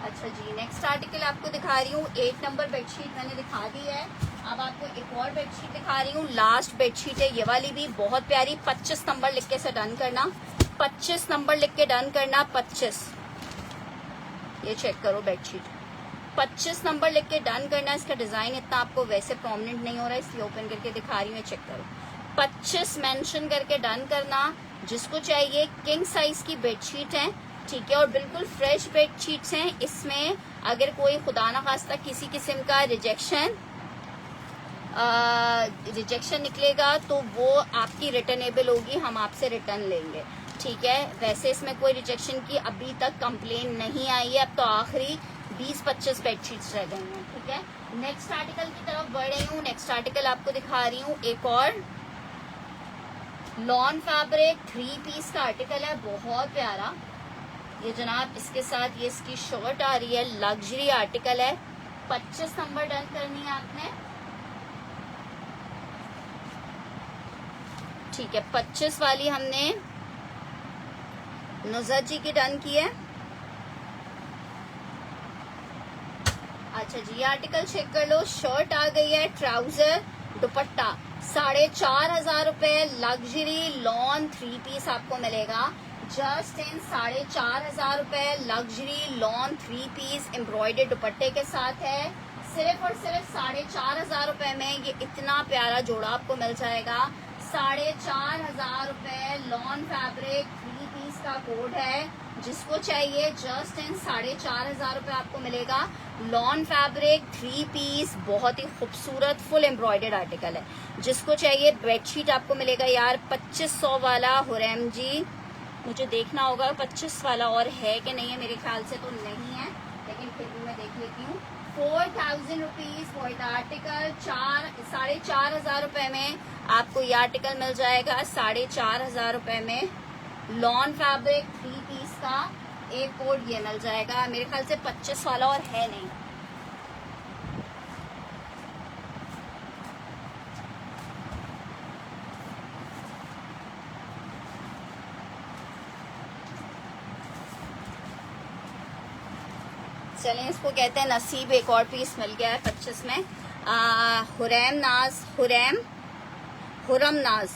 अच्छा जी, नेक्स्ट आर्टिकल आपको दिखा रही हूँ। 8 नंबर बेडशीट मैंने दिखा दी है, अब आपको एक और बेडशीट दिखा रही हूँ। लास्ट बेडशीट है ये वाली भी बहुत प्यारी। 25 नंबर लिख के से डन करना, 25 नंबर लिख के डन करना। 25, ये चेक करो बेडशीट, 25 नंबर लिख के डन करना। इसका डिजाइन इतना आपको वैसे प्रोमिनेंट नहीं हो रहा है, इसलिए ओपन करके दिखा रही हूँ, चेक करो। 25 मेंशन करके डन करना। जिसको चाहिए, किंग साइज की बेडशीट है, ठीक है, और बिल्कुल फ्रेश बेडशीट्स हैं। इसमें अगर कोई खुदा ना खास्ता किसी किस्म का रिजेक्शन निकलेगा तो वो आपकी रिटर्नेबल होगी, हम आपसे रिटर्न लेंगे, ठीक है। वैसे इसमें कोई रिजेक्शन की अभी तक कंप्लेन नहीं आई है। अब तो आखिरी 20-25 बेडशीट्स रह गई हैं, ठीक है। नेक्स्ट आर्टिकल की तरफ बढ़ रही हूँ। नेक्स्ट आर्टिकल आपको दिखा रही हूँ, एक और लॉन फैब्रिक 3 पीस का आर्टिकल है, बहुत प्यारा। ये जनाब इसके साथ ये इसकी शर्ट आ रही है, लग्जरी आर्टिकल है। 25 नंबर डन करनी है आपने, ठीक है। 25 वाली हमने नुज़रत जी की डन की है। अच्छा जी, ये आर्टिकल चेक कर लो, शर्ट आ गई है, ट्राउजर, दुपट्टा 4500 रुपए, लग्जरी लॉन 3 पीस आपको मिलेगा जस्ट इन 4500 रुपए। लग्जरी लॉन 3 पीस एम्ब्रॉयडर्ड दुपट्टे के साथ है, सिर्फ और सिर्फ 4500 रुपए में ये इतना प्यारा जोड़ा आपको मिल जाएगा। 4500 रुपए, लॉन फैब्रिक 3 पीस का कोड है। जिसको चाहिए जस्ट इन 4500 रुपए आपको मिलेगा। लॉन फैब्रिक 3 पीस, बहुत ही खूबसूरत फुल एम्ब्रॉयडर्ड आर्टिकल है। जिसको चाहिए बेडशीट आपको मिलेगा यार 2500 वाला। हुरैम जी, मुझे देखना होगा 25 वाला और है कि नहीं है, मेरे ख्याल से तो नहीं है, लेकिन फिर भी मैं देख लेती हूँ। 4000 रुपीज फॉर द आर्टिकल। 4500 रुपए में आपको ये आर्टिकल मिल जाएगा, 4500 रुपए में। लॉन फैब्रिक 3 पीस का एक कोड ये मिल जाएगा, मेरे ख्याल से 25 वाला और है नहीं। चलें, इसको कहते हैं नसीब, एक और पीस मिल गया है 25 में। हुरम नाज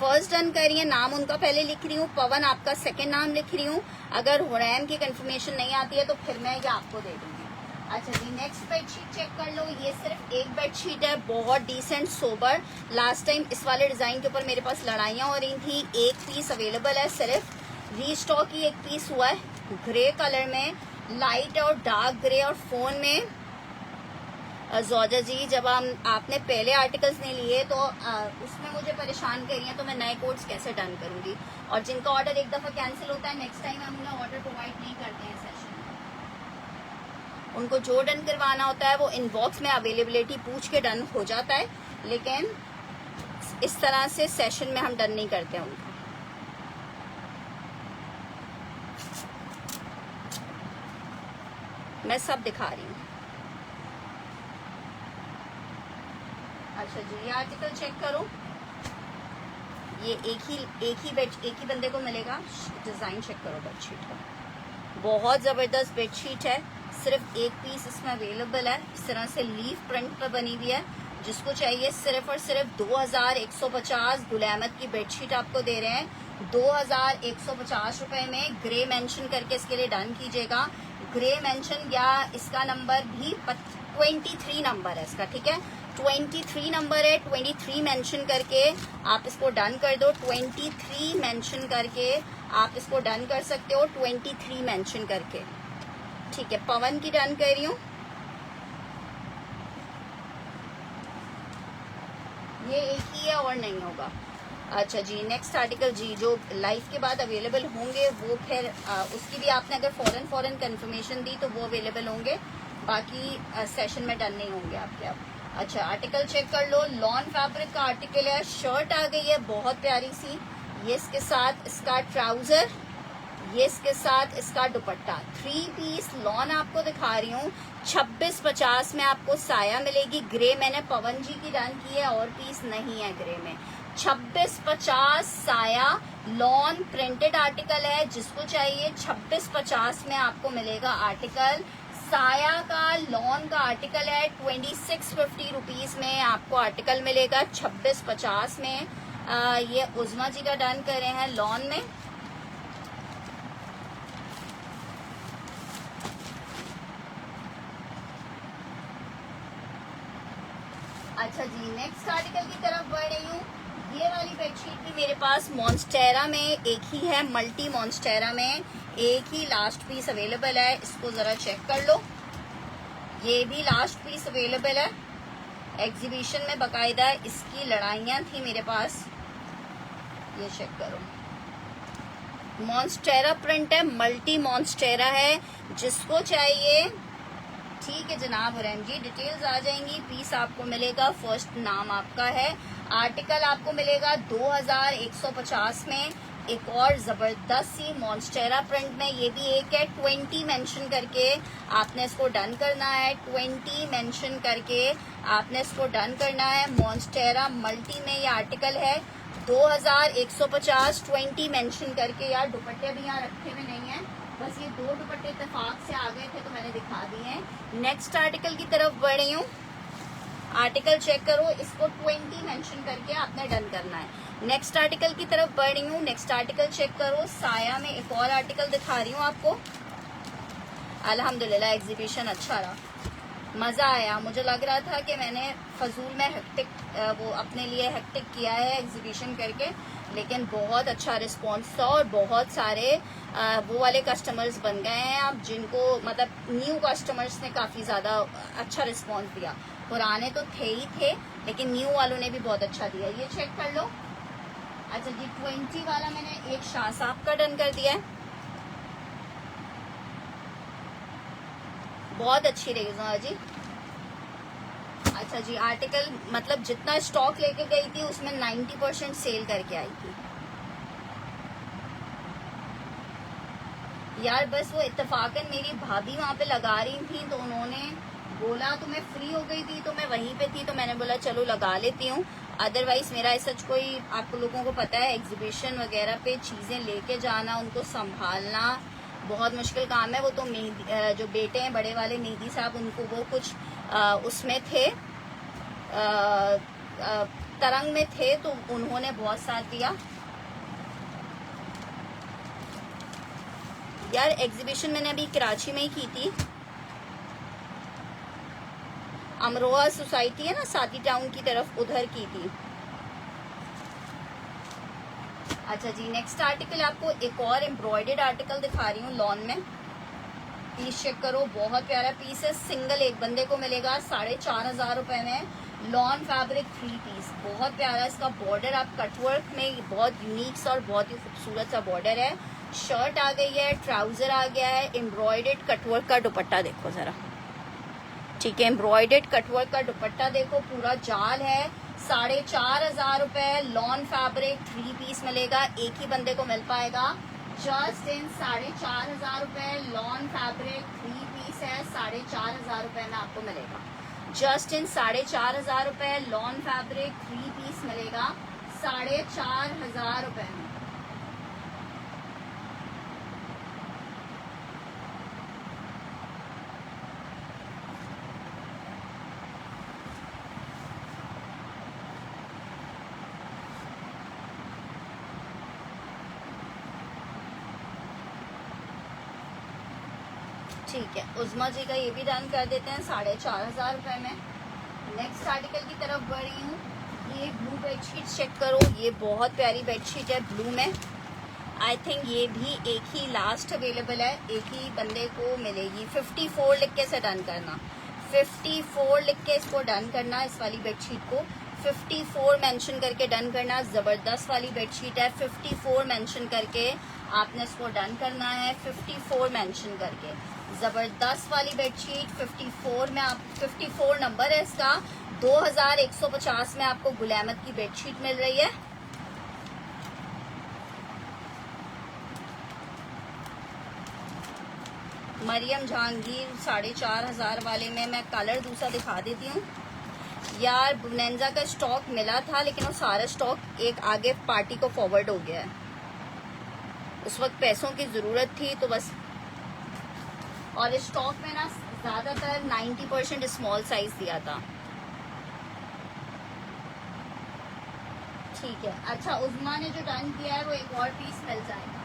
फर्स्ट डन कर रही है, नाम उनका पहले लिख रही हूँ, पवन आपका सेकंड नाम लिख रही हूँ। अगर हुरैम की कंफर्मेशन नहीं आती है तो फिर मैं ये आपको दे दूंगी। अच्छा जी, नेक्स्ट बेडशीट चेक कर लो। ये सिर्फ एक बेडशीट है, बहुत डिसेंट सोबर। लास्ट टाइम इस वाले डिजाइन के ऊपर मेरे पास लड़ाइयाँ हो रही थी। एक पीस अवेलेबल है, सिर्फ रीस्टॉक ही एक पीस हुआ है, ग्रे कलर में, लाइट और डार्क ग्रे और फोन में। जोजा जी, जब आपने पहले आर्टिकल्स नहीं लिए तो उसमें मुझे परेशान कर रही हैं, तो मैं नए कोड्स कैसे डन करूंगी। और जिनका ऑर्डर एक दफा कैंसिल होता है, नेक्स्ट टाइम हम उन्हें ऑर्डर प्रोवाइड नहीं करते हैं सेशन में। उनको जो डन करवाना होता है वो इनबॉक्स में अवेलेबिलिटी पूछ के डन हो जाता है, लेकिन इस तरह से सेशन में हम डन नहीं करते हैं उनका। मैं सब दिखा रही हूँ। अच्छा जी, ये आर्टिकल चेक करो, ये एक ही बंदे को मिलेगा। डिज़ाइन चेक करो बेडशीट का, बहुत ज़बरदस्त बेडशीट है। सिर्फ एक पीस इसमें अवेलेबल है। इस तरह से लीफ प्रिंट पर बनी हुई है। जिसको चाहिए सिर्फ और सिर्फ 2150 गुल अहमद की बेडशीट आपको दे रहे हैं 2150 रुपए में। ग्रे मेंशन करके इसके लिए डन कीजिएगा। ग्रे मेंशन या इसका नंबर भी 23 नंबर है इसका, ठीक है, 23 नंबर है। 23 मेंशन करके आप इसको डन कर दो। 23 मेंशन करके आप इसको डन कर सकते हो, 23 मेंशन करके, ठीक है। पवन की डन कर रही हूँ। ये एक ही है और नहीं होगा। अच्छा जी, नेक्स्ट आर्टिकल जी, जो लाइव के बाद अवेलेबल होंगे वो फिर उसकी भी आपने अगर फौरन कंफर्मेशन दी तो वो अवेलेबल होंगे, बाकी सेशन में डन नहीं होंगे आपके अब। अच्छा, आर्टिकल चेक कर लो। लॉन फैब्रिक का आर्टिकल है। शर्ट आ गई है बहुत प्यारी सी। ये इसके साथ इसका ट्राउजर, ये इसके साथ इसका दुपट्टा। 3 पीस लॉन आपको दिखा रही हूँ। 2650 में आपको साया मिलेगी। ग्रे मैंने पवन जी की डन की है, और पीस नहीं है ग्रे में। 2650 साया लॉन प्रिंटेड आर्टिकल है। जिसको चाहिए 2650 में आपको मिलेगा आर्टिकल। साया का लॉन का आर्टिकल है। 2650 रुपीज में आपको आर्टिकल मिलेगा 2650 में। ये उज़मा जी का डन कर रहे हैं लॉन में। अच्छा जी, नेक्स्ट आर्टिकल की तरफ बढ़ रही हूँ। ये वाली बेडशीट भी मेरे पास मॉन्स्टेरा में एक ही है, मल्टी मॉन्स्टेरा में एक ही लास्ट पीस अवेलेबल है। इसको जरा चेक कर लो। ये भी लास्ट पीस अवेलेबल है। एग्जीबिशन में बकायदा इसकी लड़ाइयाँ थी मेरे पास। ये चेक करो, मॉन्स्टेरा प्रिंट है, मल्टी मॉन्स्टेरा है। जिसको चाहिए, ठीक है जनाब हुरैम जी, डिटेल्स आ जाएंगी। पीस आपको मिलेगा, फर्स्ट नाम आपका है। आर्टिकल आपको मिलेगा 2150 में। एक और जबरदस्त सी मॉन्स्टेरा प्रिंट में ये भी एक है। 20 मेंशन करके आपने इसको डन करना है। 20 मेंशन करके आपने इसको डन करना है। मॉन्स्टेरा मल्टी में ये आर्टिकल है 2150। 20 मेंशन करके। यार दुपट्टे भी यहाँ रखे हुए नहीं है, बस ये 2 दुपट्टे इत्तेफाक से आ गए थे तो मैंने दिखा दिए हैं। नेक्स्ट आर्टिकल की तरफ बढ़ रही हूँ। आर्टिकल चेक करो, इसको 20 मेंशन करके आपने डन करना है। नेक्स्ट आर्टिकल की तरफ बढ़ रही हूँ। नेक्स्ट आर्टिकल चेक करो। साया में एक और आर्टिकल दिखा रही हूँ आपको। अल्हम्दुलिल्लाह एग्जीबिशन अच्छा रहा, मज़ा आया। मुझे लग रहा था कि मैंने फजूल में हेक्टिक वो अपने लिए हेक्टिक किया है एग्जीबिशन करके, लेकिन बहुत अच्छा रिस्पॉन्स था और बहुत सारे वो वाले कस्टमर्स बन गए हैं अब, जिनको मतलब न्यू कस्टमर्स ने काफ़ी ज़्यादा अच्छा रिस्पॉन्स दिया। पुराने तो थे ही थे, लेकिन न्यू वालों ने भी बहुत अच्छा दिया। ये चेक कर लो। अच्छा जी, 20 वाला मैंने एक शाह साहब का डन कर दिया है। बहुत अच्छी रहेगी जी। अच्छा जी, आर्टिकल मतलब जितना स्टॉक लेके गई थी उसमें 90% सेल करके आई थी। यार बस वो इत्तेफाकन मेरी भाभी वहाँ पे लगा रही थी तो उन्होंने बोला तो मैं फ्री हो गई थी तो मैं वहीं पे थी तो मैंने बोला चलो लगा लेती हूँ। अदरवाइज मेरा ऐसा कोई, आप लोगों को पता है एग्जीबिशन वगैरह पे चीज़ें लेके जाना, उनको संभालना बहुत मुश्किल काम है। वो तो मेहदी जो बेटे हैं बड़े वाले मेहदी साहब, उनको वो कुछ उसमें थे तरंग में थे तो उन्होंने बहुत साथ दिया। यार एग्जीबिशन मैंने अभी कराची में ही की थी। अमरोहा सोसाइटी है ना साथी टाउन की तरफ, उधर की थी। अच्छा जी, नेक्स्ट आर्टिकल आपको एक और एम्ब्रॉयडर्ड आर्टिकल दिखा रही हूँ लॉन में। पीस चेक करो, बहुत प्यारा पीस है। सिंगल एक बंदे को मिलेगा 4500 रुपए में। लॉन फैब्रिक 3 पीस, बहुत प्यारा। इसका बॉर्डर आप कटवर्क में बहुत यूनिक सा और बहुत ही खूबसूरत सा बॉर्डर है। शर्ट आ गई है, ट्राउजर आ गया है। एम्ब्रॉयडर्ड कटवर्क का दुपट्टा देखो जरा, ठीक है। एम्ब्रॉयडर्ड कटवर्क का दुपट्टा देखो, पूरा जाल है। ₹4,500 लॉन फैब्रिक 3 पीस मिलेगा, एक ही बंदे को मिल पाएगा। Just in ₹4,500 lawn fabric 3 piece है, ₹4,500 में आपको मिलेगा। Just in ₹4,500 lawn fabric 3 piece मिलेगा, ₹4,500 में। ठीक है, उज़मा जी का ये भी डन कर देते हैं ₹4,500 में। नेक्स्ट आर्टिकल की तरफ बढ़ रही हूँ। ये ब्लू बेडशीट चेक करो, ये बहुत प्यारी बेडशीट है ब्लू में। आई थिंक ये भी एक ही लास्ट अवेलेबल है, एक ही बंदे को मिलेगी। 54 लिख के से डन करना, 54 लिख के इसको डन करना। इस वाली बेडशीट को 54 मेंशन करके डन करना। ज़बरदस्त वाली बेडशीट है, 54 मेंशन करके आपने इसको डन करना है। 54 मेंशन करके ज़बरदस्त वाली बेडशीट 54 में, आप 54 नंबर है इसका। 2150 में आपको गुल अहमद की बेडशीट मिल रही है। मरियम जहांगीर 4,500 वाले में मैं कलर दूसरा दिखा देती हूँ। यार बुनेंजा का स्टॉक मिला था, लेकिन वो सारा स्टॉक एक आगे पार्टी को फॉरवर्ड हो गया है। उस वक्त पैसों की ज़रूरत थी तो बस, और स्टॉक में ना ज़्यादातर 90% स्मॉल साइज दिया था। ठीक है, अच्छा उज़मा ने जो डन किया है वो एक और पीस मिल जाएगा।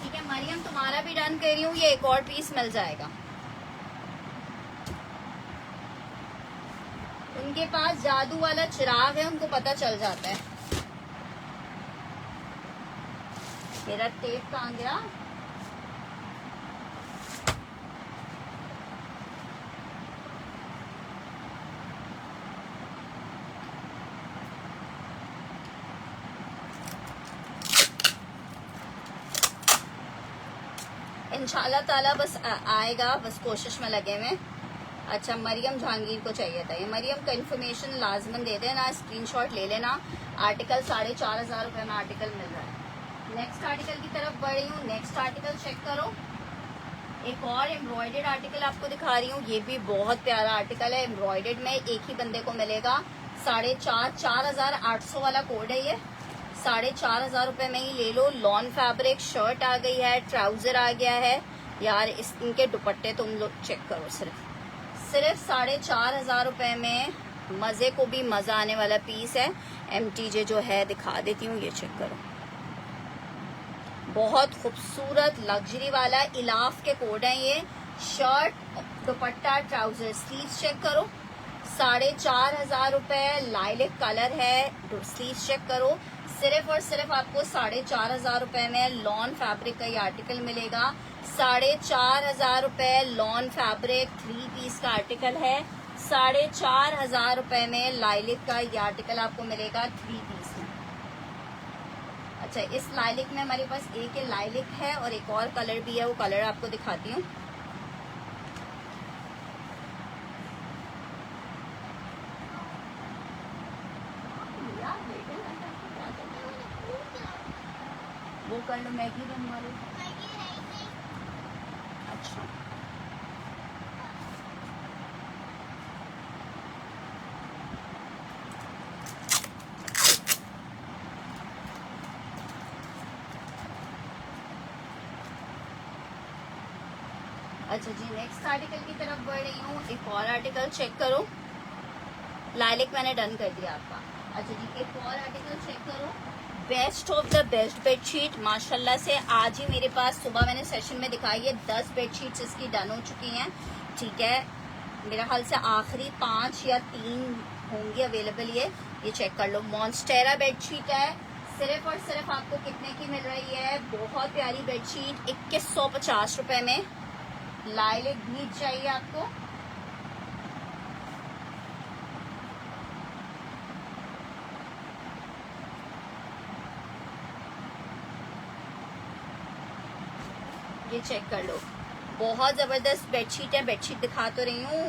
ठीक है मरियम, तुम्हारा भी डन कर रही हूँ, ये एक और पीस मिल जाएगा। उनके पास जादू वाला चिराग है, उनको पता चल जाता है। मेरा टेप कहाँ गया? इंशाल्लाह ताला बस आएगा, बस कोशिश में लगे हुए। अच्छा मरियम जहांगीर को चाहिए था ये। मरियम कंफर्मेशन लाजमन दे देना, स्क्रीनशॉट ले लेना। आर्टिकल ₹4,500 में आर्टिकल मिल रहा है। नेक्स्ट आर्टिकल की तरफ बढ़ रही हूँ। नेक्स्ट आर्टिकल चेक करो, एक और एम्ब्रॉयडर्ड आर्टिकल आपको दिखा रही हूँ। ये भी बहुत प्यारा आर्टिकल है, एम्ब्रॉयडर्ड में एक ही बंदे को मिलेगा। 4,800 वाला कोड है ये। ₹4,500 में ही ले लो। लॉन फैब्रिक शर्ट आ गई है, ट्राउजर आ गया है। यार इनके दुपट्टे तुम लोग चेक करो, सिर्फ ₹4,500 में मजे को भी मजा आने वाला पीस है। MTJ जो है दिखा देती हूँ, ये चेक करो, बहुत खूबसूरत लग्जरी वाला इलाफ के कोड है ये। Shirt dupatta trouser sleeves check करो, ₹4,500 लाइलिक कलर है। स्लीव्स चेक करो, सिर्फ और सिर्फ आपको ₹4,500 में लॉन फैब्रिक का ये आर्टिकल मिलेगा। ₹4,500 लॉन फैब्रिक 3 पीस का आर्टिकल है। ₹4,500 में लाइलिक का ये आर्टिकल आपको मिलेगा 3 पीस में। अच्छा इस लाइलिक में हमारे पास एक लाइलिक है और एक और कलर भी है, वो कलर आपको दिखाती हूँ। वो कर लो, मैगी बनवा लो। अच्छा अच्छा जी, नेक्स्ट आर्टिकल की तरफ बढ़ रही हूँ। एक और आर्टिकल चेक करो, लाइलिक मैंने डन कर दिया आपका। अच्छा जी, एक और आर्टिकल चेक करो, best of the best bedsheet. माशाल्लाह से आज ही मेरे पास सुबह मैंने सेशन में दिखाई है, 10 बेडशीट्स इसकी डन हो चुकी हैं। ठीक है, मेरा ख्याल से आखिरी 5 या 3 होंगी अवेलेबल। ये चेक कर लो, मॉन्स्टेरा बेडशीट है। सिर्फ और सिर्फ आपको कितने की मिल रही है? बहुत प्यारी बेडशीट 2150 में। लाइलिक भी चाहिए आपको, ये चेक कर लो, बहुत जबरदस्त बेडशीट है। बेडशीट दिखा तो रही हूँ,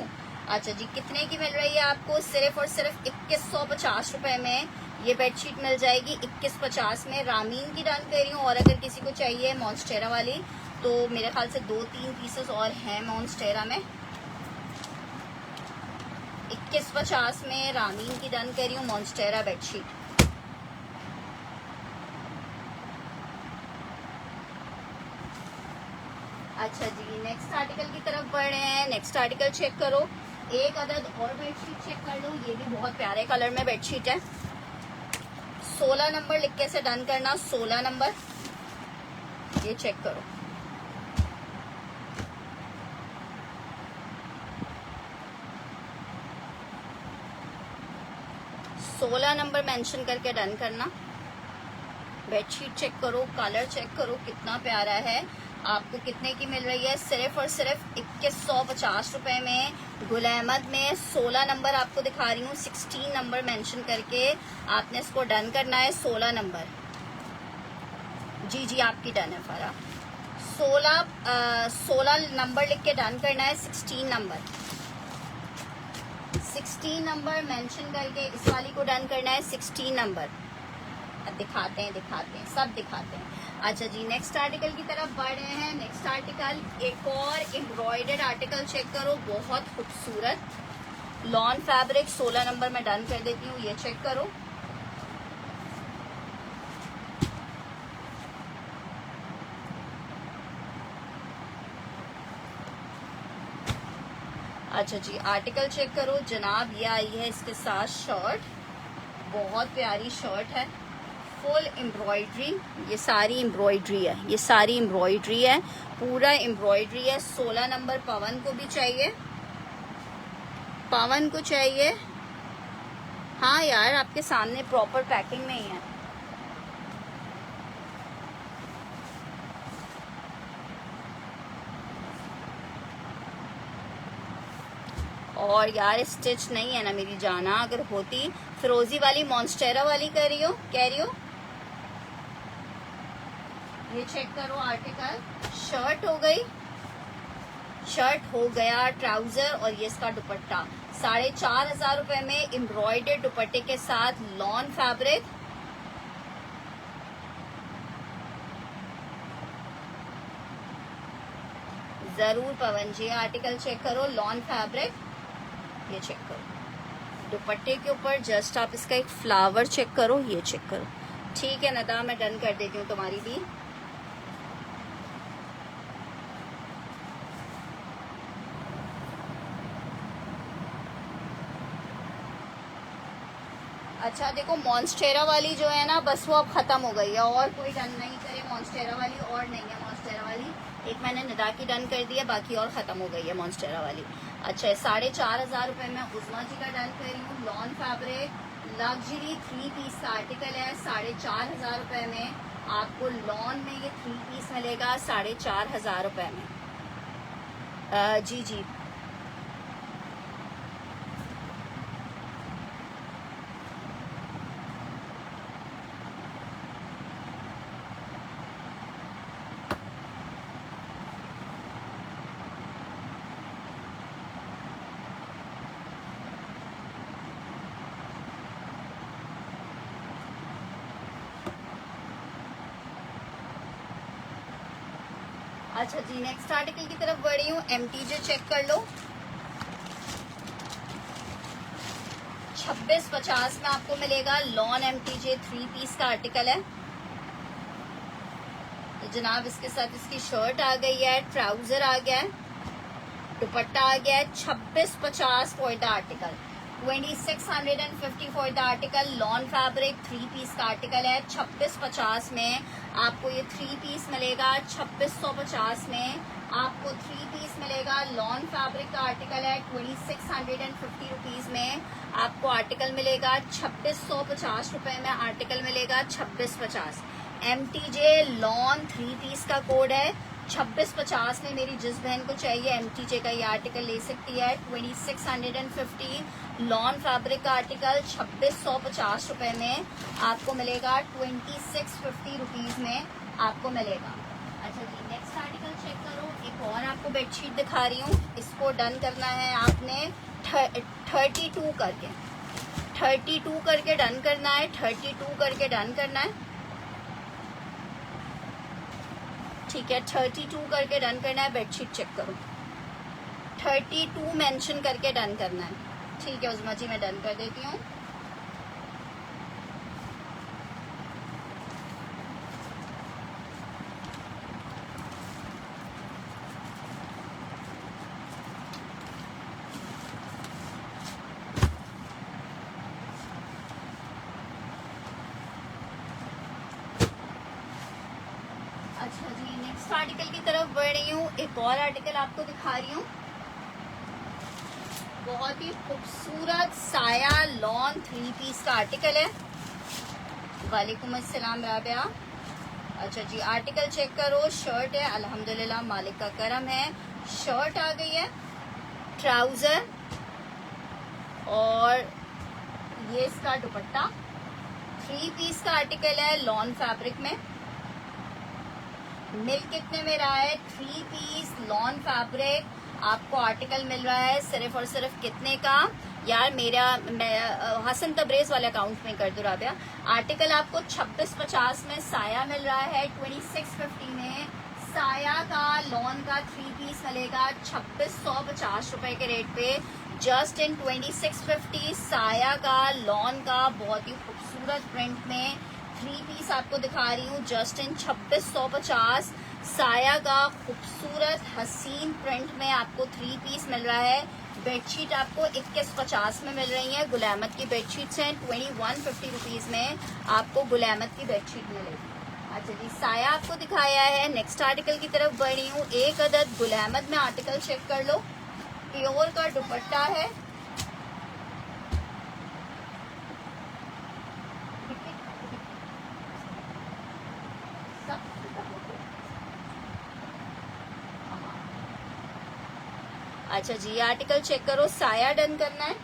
अच्छा जी, कितने की मिल रही है आपको? सिर्फ और सिर्फ 2150 रुपए में ये बेडशीट मिल जाएगी। 2150 में रामीन की डन कर रही हूँ। और अगर किसी को चाहिए मॉन्स्टेरा वाली तो मेरे ख्याल से 2-3 पीसेस और हैं मॉन्स्टेरा में। 2150 में रामीन की डन कर रही हूँ मॉन्स्टेरा बेडशीट। अच्छा जी, नेक्स्ट आर्टिकल की तरफ बढ़ रहे हैं। नेक्स्ट आर्टिकल चेक करो, एक अदद और बेडशीट चेक कर लो। ये भी बहुत प्यारे कलर में बेडशीट है। 16 नंबर लिख के से डन करना, 16 नंबर। ये चेक करो, सोलह नंबर मेंशन करके डन करना। बेडशीट चेक करो, कलर चेक करो, कितना प्यारा है। आपको कितने की मिल रही है? सिर्फ और सिर्फ 2150 रुपए में। गुल अहमद में 16 नंबर आपको दिखा रही हूँ, 16 नंबर मेंशन करके आपने इसको डन करना है। 16 नंबर, जी जी आपकी डन है फरा। 16 नंबर लिख के डन करना है। 16 नंबर, 16 नंबर मेंशन करके इस वाली को डन करना है। 16 नंबर दिखाते हैं सब दिखाते हैं। अच्छा जी, नेक्स्ट आर्टिकल की तरफ बढ़ रहे हैं। नेक्स्ट आर्टिकल एक और एम्ब्रॉयडर्ड आर्टिकल चेक करो, बहुत खूबसूरत लॉन फैब्रिक। 16 नंबर में डन कर देती हूँ, ये चेक करो। अच्छा जी, आर्टिकल चेक करो जनाब। ये आई है इसके साथ शर्ट, बहुत प्यारी शर्ट है, फुल एम्ब्रॉयडरी। ये सारी एम्ब्रॉयडरी है, ये सारी एम्ब्रॉयडरी है, पूरा एम्ब्रॉयडरी है। 16 नंबर पवन को भी चाहिए, पवन को चाहिए। हाँ यार, आपके सामने प्रॉपर पैकिंग में ही है। और यार स्टिच नहीं है ना मेरी जाना, अगर होती। फिरोजी वाली मॉन्स्टेरा वाली कह रही हो। ये चेक करो आर्टिकल। शर्ट हो गई, शर्ट हो गया, ट्राउजर और ये इसका दुपट्टा। 4500 रुपए में एम्ब्रॉयडर्ड दुपट्टे के साथ लॉन फैब्रिक। जरूर पवन जी, आर्टिकल चेक करो, लॉन फैब्रिक। ये चेक करो, दुपट्टे के ऊपर जस्ट आप इसका एक फ्लावर चेक करो, ये चेक करो। ठीक है नदा, मैं डन कर देती हूँ तुम्हारी भी। अच्छा देखो, मॉन्स्टेरा वाली जो है ना, बस वो अब खत्म हो गई है, और कोई डन नहीं करे मॉन्स्टेरा वाली, और नहीं है मॉन्स्टेरा वाली। एक मैंने निदा की डन कर दी है, बाकी और खत्म हो गई है मॉन्स्टेरा वाली। अच्छा, 4500 रुपए में उस्मा जी का डन कर रही हूँ। लॉन फैब्रिक लग्जरी 3 पीस का आर्टिकल है। 4500 रुपए में आपको लॉन में ये 3 पीस मिलेगा, 4500 रुपए में। जी जी, अच्छा जी, नेक्स्ट आर्टिकल की तरफ बढ़ी हूँ। एमटीजे चेक कर लो, 2650 में आपको मिलेगा। लॉन एमटीजे 3 पीस का आर्टिकल है। तो जनाब इसके साथ इसकी शर्ट आ गई है, ट्राउजर आ गया है, दुपट्टा आ गया है। 2650 for the article, 2650 for the article. Lawn fabric 3 piece का आर्टिकल है। 2650 में आपको ये 3 पीस मिलेगा। 2650 में आपको 3 पीस मिलेगा। लॉन फैब्रिक का आर्टिकल है। 2650 रुपीज में आपको आर्टिकल मिलेगा। 2650 रुपए में आर्टिकल मिलेगा। 2650 MTJ लॉन 3 पीस का कोड है। 2650 में मेरी जिस बहन को चाहिए MTJ का ये आर्टिकल ले सकती है। 2650 लॉन फैब्रिक का आर्टिकल 2650 रुपए में आपको मिलेगा। 2650 रुपीज में आपको मिलेगा। अच्छा जी, नेक्स्ट आर्टिकल चेक करो। एक और आपको बेडशीट दिखा रही हूँ, इसको डन करना है आपने 32 करके 32 करके डन करना है, 32 करके डन करना है। ठीक है, 32 करके डन करना है। बेडशीट चेक करो, 32 मेंशन करके डन करना है। ठीक है उस्मा जी, मैं डन कर देती हूँ। अच्छा जी, नेक्स्ट आर्टिकल की तरफ बढ़ रही हूँ। एक और आर्टिकल आपको दिखा रही हूँ, बहुत ही खूबसूरत साया लॉन 3 पीस का आर्टिकल है। वालेकुम अस्सलाम राबिया। अच्छा जी, आर्टिकल चेक करो। शर्ट है, अल्हम्दुलिल्लाह मालिक का करम है। शर्ट आ गई है, ट्राउजर और ये इसका दुपट्टा। 3 पीस का आर्टिकल है, लॉन फैब्रिक में। मिल कितने में रहा है? 3 पीस लॉन फैब्रिक आपको आर्टिकल मिल रहा है सिर्फ और सिर्फ कितने का यार? मैं हसन तबरेज वाले अकाउंट में कर दो राबिया। आर्टिकल आपको 2650 में साया मिल रहा है, 2650 में साया का लॉन का 3 पीस मिलेगा 2650 रुपए के रेट पे, जस्ट इन 2650 साया का लॉन का बहुत ही खूबसूरत प्रिंट में 3 पीस आपको दिखा रही हूँ, जस्ट इन 2650 साया का खूबसूरत हसीन प्रिंट में आपको 3 पीस मिल रहा है। बेडशीट आपको 2150 में मिल रही है। गुल अहमद की बेडशीट्स हैं, 2150 रुपीज में आपको गुल अहमद की बेडशीट मिलेगी। अच्छा जी, साया आपको दिखाया है। नेक्स्ट आर्टिकल की तरफ बढ़ रही हूँ। एक अदद गुल अहमद में आर्टिकल चेक कर लो, प्योर का दुपट्टा है। अच्छा जी, आर्टिकल चेक करो, साया डन करना है।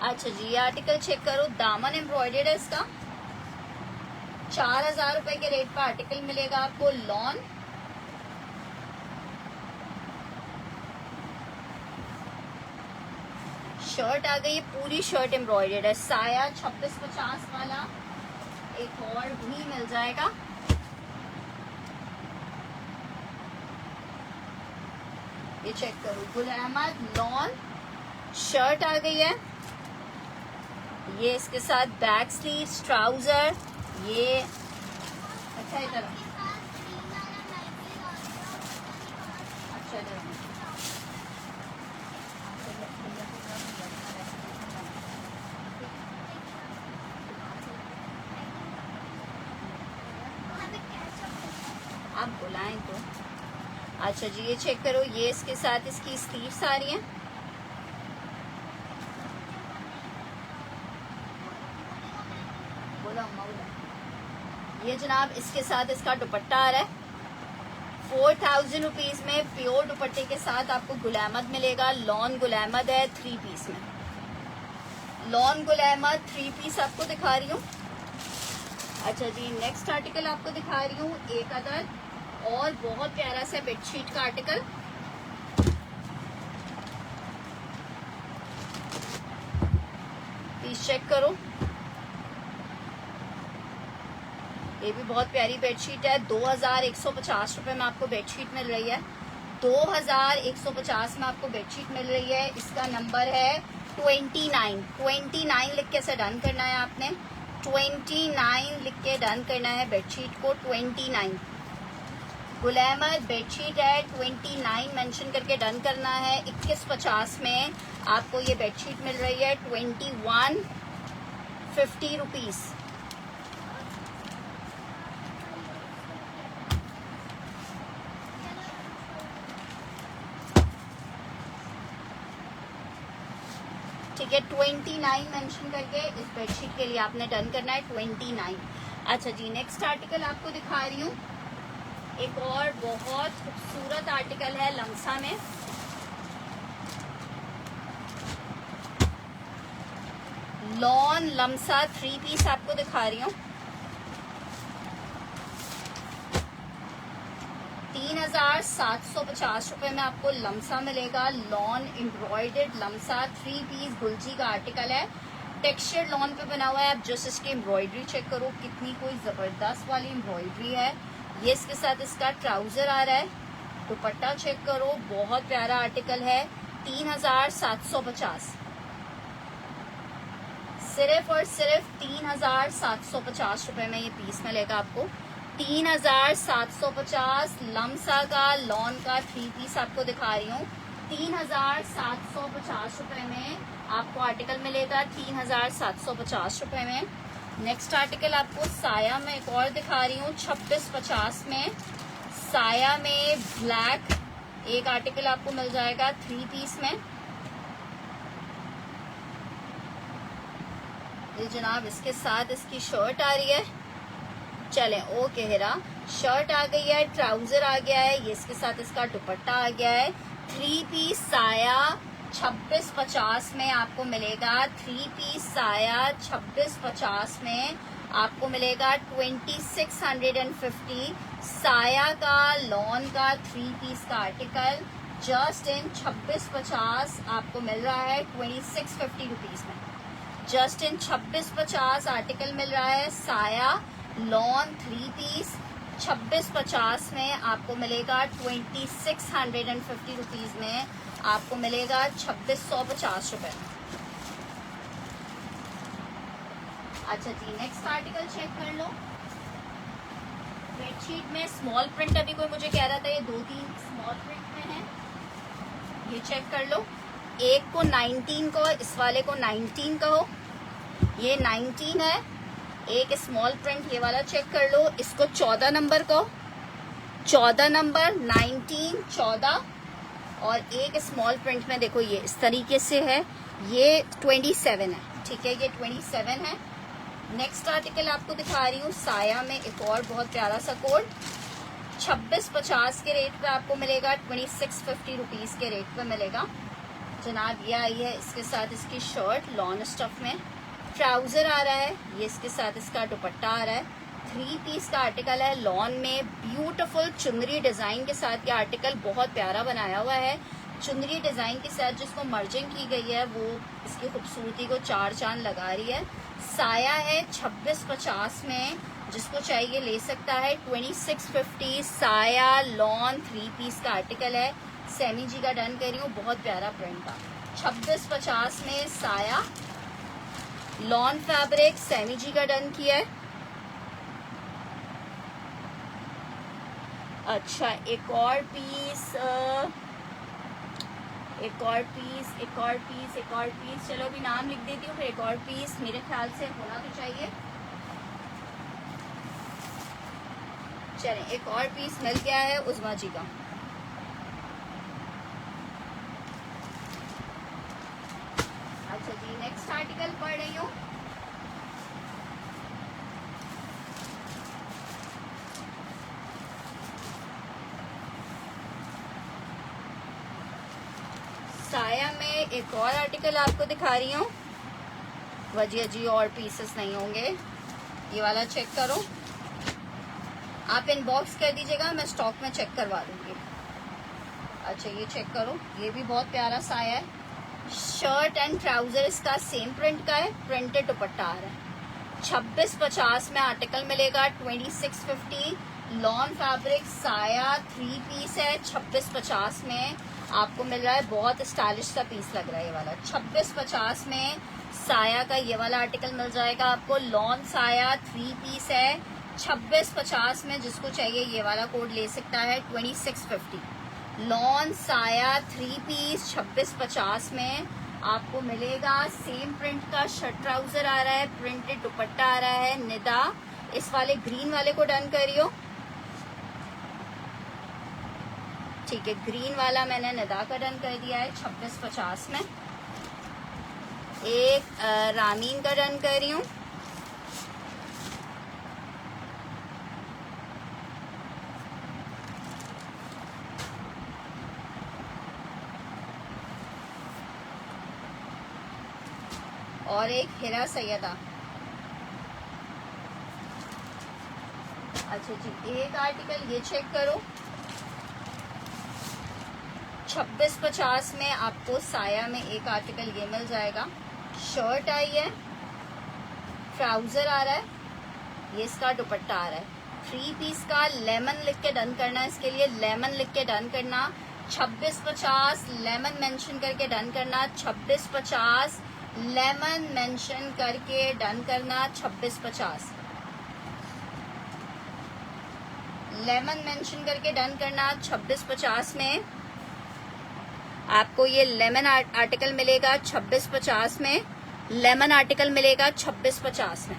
अच्छा जी, आर्टिकल चेक करो, दामन एम्ब्रॉयडर्ड है इसका। 4000 रुपए के रेट पर आर्टिकल मिलेगा आपको लॉन। शर्ट आ गई, पूरी शर्ट एम्ब्रॉयडर्ड है। साया 2650 वाला एक और भी मिल जाएगा। ये चेक करो, गुल अहमद लॉन शर्ट आ गई है। ये इसके साथ बैक स्लीव्स, ट्राउजर, ये अच्छा इधर अच्छा इधर आप बुलाएं तो। अच्छा जी, ये चेक करो, ये इसके साथ इसकी स्लीव्स आ रही हैं। ये जनाब इसके साथ इसका दुपट्टा आ रहा है। 4000 रुपीज में प्योर दुपट्टे के साथ आपको गुल अहमद मिलेगा। लॉन गुल अहमद है 3 पीस में। लॉन गुल अहमद 3 पीस आपको दिखा रही हूँ। अच्छा जी, नेक्स्ट आर्टिकल आपको दिखा रही हूँ, एक अदद और बहुत प्यारा सा बेडशीट का आर्टिकल। प्लीज चेक करो, ये भी बहुत प्यारी बेडशीट है। 2150 रुपए में आपको बेडशीट मिल रही है। 2150 में आपको बेडशीट मिल रही है। इसका नंबर है 29 लिख के से डन करना है आपने। 29 लिख के डन करना है बेडशीट को। 29 गुल अहमद बेडशीट है, 29 मेंशन करके डन करना है। 2150 में आपको ये बेडशीट मिल रही है 2150 रुपीज। ठीक है, 29 मेंशन करके इस बेडशीट के लिए आपने डन करना है 29। अच्छा जी, नेक्स्ट आर्टिकल आपको दिखा रही हूँ, एक और बहुत खूबसूरत आर्टिकल है लमसा में। लॉन लमसा 3 पीस आपको दिखा रही हूँ। 3,750 रुपए में आपको लमसा मिलेगा। लॉन एम्ब्रॉयडर्ड लमसा 3 पीस गुलजी का आर्टिकल है। टेक्सचर लॉन पे बना हुआ है। आप जस्ट इसकी एम्ब्रॉयडरी चेक करो, कितनी कोई जबरदस्त वाली एम्ब्रॉयडरी है। ये इसके साथ इसका ट्राउजर आ रहा है। दुपट्टा चेक करो, बहुत प्यारा आर्टिकल है। 3,750, सिर्फ और सिर्फ 3,750 रुपए में ये पीस मिलेगा आपको। 3,750 लमसा का लॉन का 3 पीस आपको दिखा रही हूँ। 3,750 रुपए में आपको आर्टिकल मिलेगा। 3,750 रुपए में। नेक्स्ट आर्टिकल आपको साया में एक और दिखा रही हूँ। 2650 में साया में ब्लैक एक आर्टिकल आपको मिल जाएगा 3 पीस में। ये जनाब इसके साथ इसकी शर्ट आ रही है। चलें, ओके हेरा, शर्ट आ गई है, ट्राउजर आ गया है, ये इसके साथ इसका दुपट्टा आ गया है। 3 पीस साया 2650 में आपको मिलेगा। 3 पीस साया 2650 में आपको मिलेगा। 2650 साया का लॉन का 3 पीस का आर्टिकल जस्ट इन 2650 आपको मिल रहा है 2650 रुपीज में। जस्ट इन 2650 आर्टिकल मिल रहा है। साया लॉन 3 पीस 2650 में आपको मिलेगा। 2650 रुपीज में आपको मिलेगा 2650 रुपए। अच्छा जी, नेक्स्ट आर्टिकल चेक कर लो। बेडशीट में स्मॉल प्रिंट, अभी कोई मुझे कह रहा था ये 2-3 स्मॉल प्रिंट में है, ये चेक कर लो। एक को 19 कहो, इस वाले को 19 कहो, ये 19 है। एक स्मॉल प्रिंट ये वाला चेक कर लो, इसको 14 नंबर कहो, 14 नंबर 19 14। और एक स्मॉल प्रिंट में देखो ये इस तरीके से है, ये 27 है, ठीक है, ये 27 है। नेक्स्ट आर्टिकल आपको दिखा रही हूँ साया में एक और बहुत प्यारा सा कोड। 2650 के रेट पे आपको मिलेगा। 2650 रुपीज के रेट पे मिलेगा जनाब। ये आई है इसके साथ इसकी शर्ट लॉन स्टफ में, ट्राउजर आ रहा है, ये इसके साथ इसका दुपट्टा आ रहा है। 3 पीस का आर्टिकल है लॉन में। ब्यूटीफुल चुनरी डिजाइन के साथ ये आर्टिकल बहुत प्यारा बनाया हुआ है। चुनरी डिजाइन के साथ जिसको मर्जिंग की गई है वो इसकी खूबसूरती को 4 चांद लगा रही है। साया है 2650 में, जिसको चाहिए ले सकता है। 2650 साया लॉन 3 पीस का आर्टिकल है। सेमी जी का डन कर रही हूँ, बहुत प्यारा प्रिंट का। 2650 में साया लॉन फैब्रिक सेमी जी का डन किया है। अच्छा, एक और पीस, एक और पीस, एक और पीस, एक और पीस, चलो अभी नाम लिख देती हूँ, फिर एक और पीस मेरे ख्याल से होना तो चाहिए। चलें, एक और पीस मिल गया है उज़मा जी का। अच्छा जी, नेक्स्ट आर्टिकल पढ़ रही हूँ। साया में एक और आर्टिकल आपको दिखा रही हूँ। वजिया जी और पीसेस नहीं होंगे, ये वाला चेक करो। आप इनबॉक्स कर दीजिएगा, मैं स्टॉक में चेक करवा दूंगी। अच्छा, ये चेक करो, ये भी बहुत प्यारा साया है। शर्ट एंड ट्राउजर इसका सेम प्रिंट का है, प्रिंटेड दुपट्टा आ रहा है। 2650 में आर्टिकल मिलेगा। 2650 लॉन फैब्रिक साया 3 पीस है। 2650 में आपको मिल रहा है। बहुत स्टाइलिश सा पीस लग रहा है ये वाला। 2650 में साया का ये वाला आर्टिकल मिल जाएगा आपको। लॉन साया 3 पीस है। 2650 में जिसको चाहिए ये वाला कोड ले सकता है। 2650 लॉन साया 3 पीस 2650 में आपको मिलेगा। सेम प्रिंट का शर्ट ट्राउजर आ रहा है, प्रिंटेड दुपट्टा आ रहा है। निदा इस वाले ग्रीन वाले को डन करियो, ठीक है, ग्रीन वाला मैंने निदा का डन कर दिया है 2650 में। एक रामीन का डन कर रही हूँ। और एक हिरा सैयदा। अच्छा जी, एक आर्टिकल ये चेक करो, 2650 में आपको साया में एक आर्टिकल ये मिल जाएगा। शर्ट आई है, ट्राउजर आ रहा है, ये इसका दुपट्टा आ रहा है। 3 पीस का लेमन लिख के डन करना है, इसके लिए लेमन लिख के डन करना। 2650 लेमन मेंशन करके डन करना। 2650 लेमन मेंशन करके डन करना। 2650 लेमन मेंशन करके डन करना। 2650 में आपको ये लेमन आर्टिकल मिलेगा। 2650 में लेमन आर्टिकल मिलेगा। 2650 में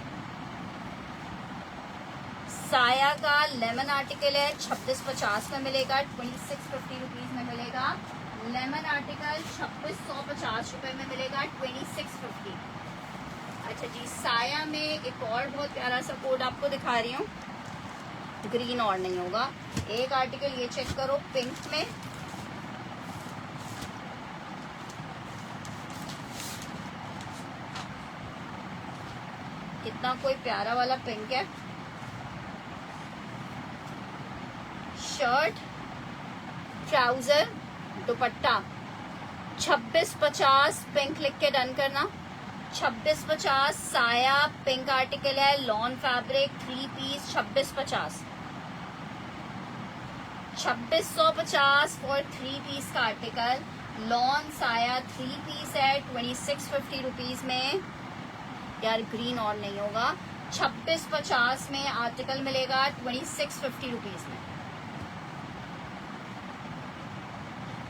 साया का लेमन आर्टिकल है, 2650 में मिलेगा। 2650 रुपीज में मिलेगा। लेमन आर्टिकल 2650 रुपए में मिलेगा। 2650। अच्छा जी, साया में एक और बहुत प्यारा सा कोड आपको दिखा रही हूँ, ग्रीन और नहीं होगा। एक आर्टिकल ये चेक करो, पिंक में, कितना कोई प्यारा वाला पिंक है। शर्ट, ट्राउजर, दुपट्टा। 2650 पिंक लिख के डन करना। 2650 साया पिंक आर्टिकल है, lawn fabric, 3 piece. 2650 2650 for 3 piece का आर्टिकल, लॉन साया 3 पीस है। 2650 रुपीज में। यार ग्रीन और नहीं होगा। 2650 में आर्टिकल मिलेगा। 2650 रुपीज में।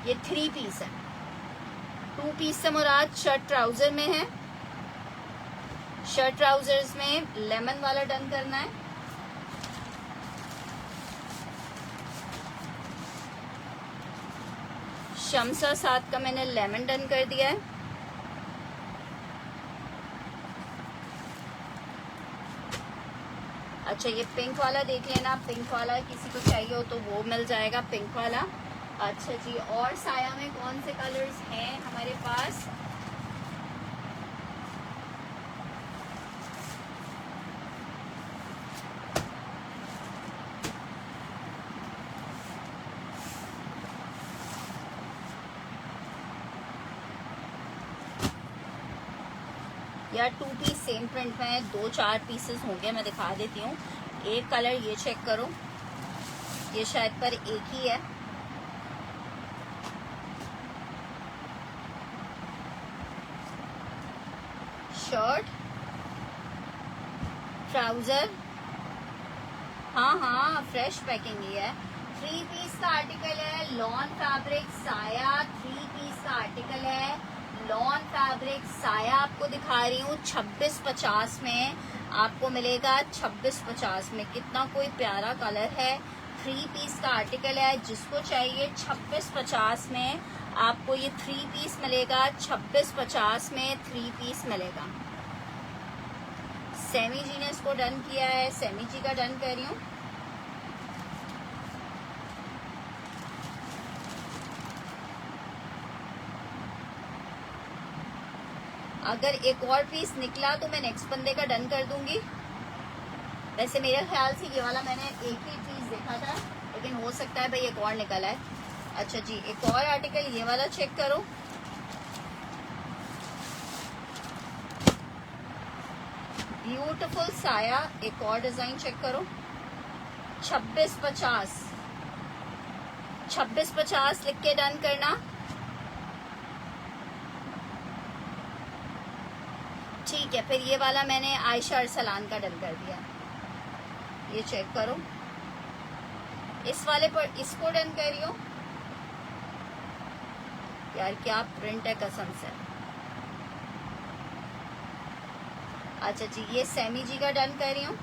ये 3 पीस है। 2 पीस से मुराद शर्ट ट्राउजर में है। शर्ट ट्राउजर्स में लेमन वाला डन करना है। शमसा 7 का मैंने लेमन डन कर दिया है। अच्छा, ये पिंक वाला देख लेना, पिंक वाला किसी को चाहिए हो तो वो मिल जाएगा, पिंक वाला। अच्छा जी, और साया में कौन से कलर्स हैं हमारे पास? यार 2 पीस सेम प्रिंट में है, 2-4 पीसेस होंगे, मैं दिखा देती हूँ। एक कलर ये चेक करो, ये शायद पर एक ही है। शर्ट, ट्राउजर, हाँ फ्रेश पैकिंग ही है। 3 पीस का आर्टिकल है, लॉन फैब्रिक साया 3 पीस का आर्टिकल है, लॉन फैब्रिक साया आपको दिखा रही हूँ 2650 में आपको मिलेगा। 2650 में कितना कोई प्यारा कलर है। 3 पीस का आर्टिकल है, जिसको चाहिए 2650 में आपको ये 3 पीस मिलेगा। 2650 में 3 पीस मिलेगा। सेमी जी ने इसको डन किया है, सेमी जी का डन कर रही हूँ। अगर एक और पीस निकला तो मैं नेक्स्ट बंदे का डन कर दूंगी। वैसे मेरे ख्याल से ये वाला मैंने एक ही पीस देखा था, लेकिन हो सकता है भाई एक और निकला है। अच्छा जी, एक और आर्टिकल ये वाला चेक करो, ब्यूटीफुल साया। एक और डिजाइन चेक करो, 2650 2650 लिख के डन करना। ठीक है, फिर ये वाला मैंने आयशा अरसलान का डन कर दिया। ये चेक करो, इस वाले पर इसको डन कर रही हो। यार क्या प्रिंट है कसम से। अच्छा जी, ये सेमी जी का डन कर रही हूँ।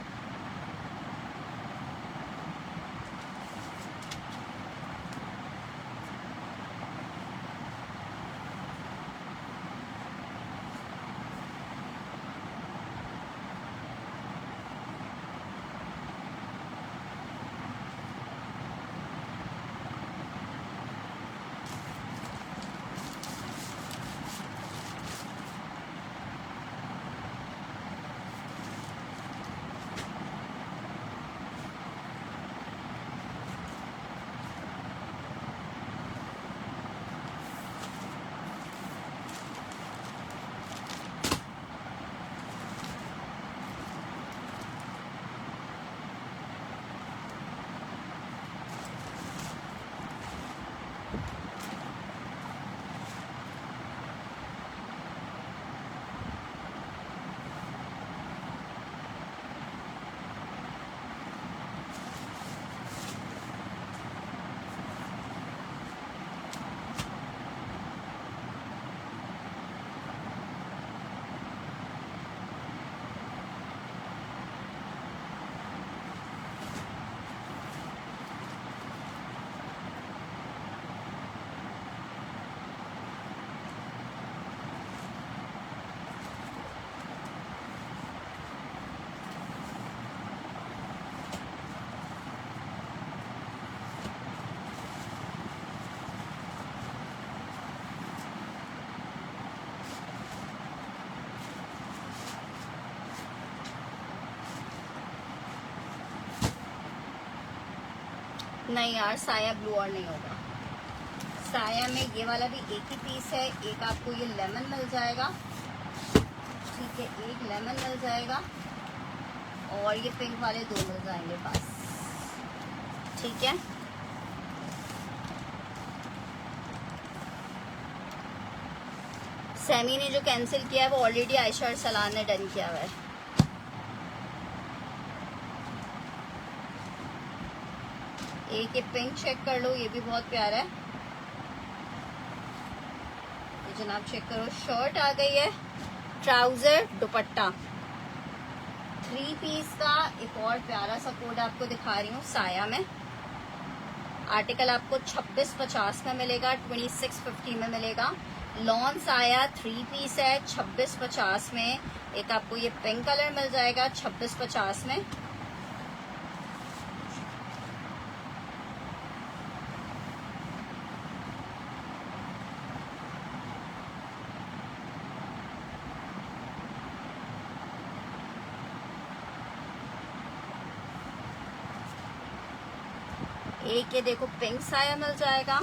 नहीं यार, साया ब्लू और नहीं होगा। साया में ये वाला भी एक ही पीस है। एक आपको ये लेमन मिल जाएगा, ठीक है, एक लेमन मिल जाएगा और ये पिंक वाले दो मिल जाएंगे पास, ठीक है। सैमी ने जो कैंसिल किया है वो ऑलरेडी आयशा और सलान ने डन किया हुआ है। एक ये पिंक चेक कर लो, ये भी बहुत प्यारा है। ये जनाब चेक करो, शर्ट आ गई है, ट्राउजर, दुपट्टा, 3 पीस का। एक और प्यारा सा कोड आपको दिखा रही हूँ साया में। आर्टिकल आपको 2650 में मिलेगा, 2650 में मिलेगा। लॉन साया 3 पीस है, 2650 में। एक आपको ये पिंक कलर मिल जाएगा 2650 में। एक ये देखो पिंक साया मिल जाएगा,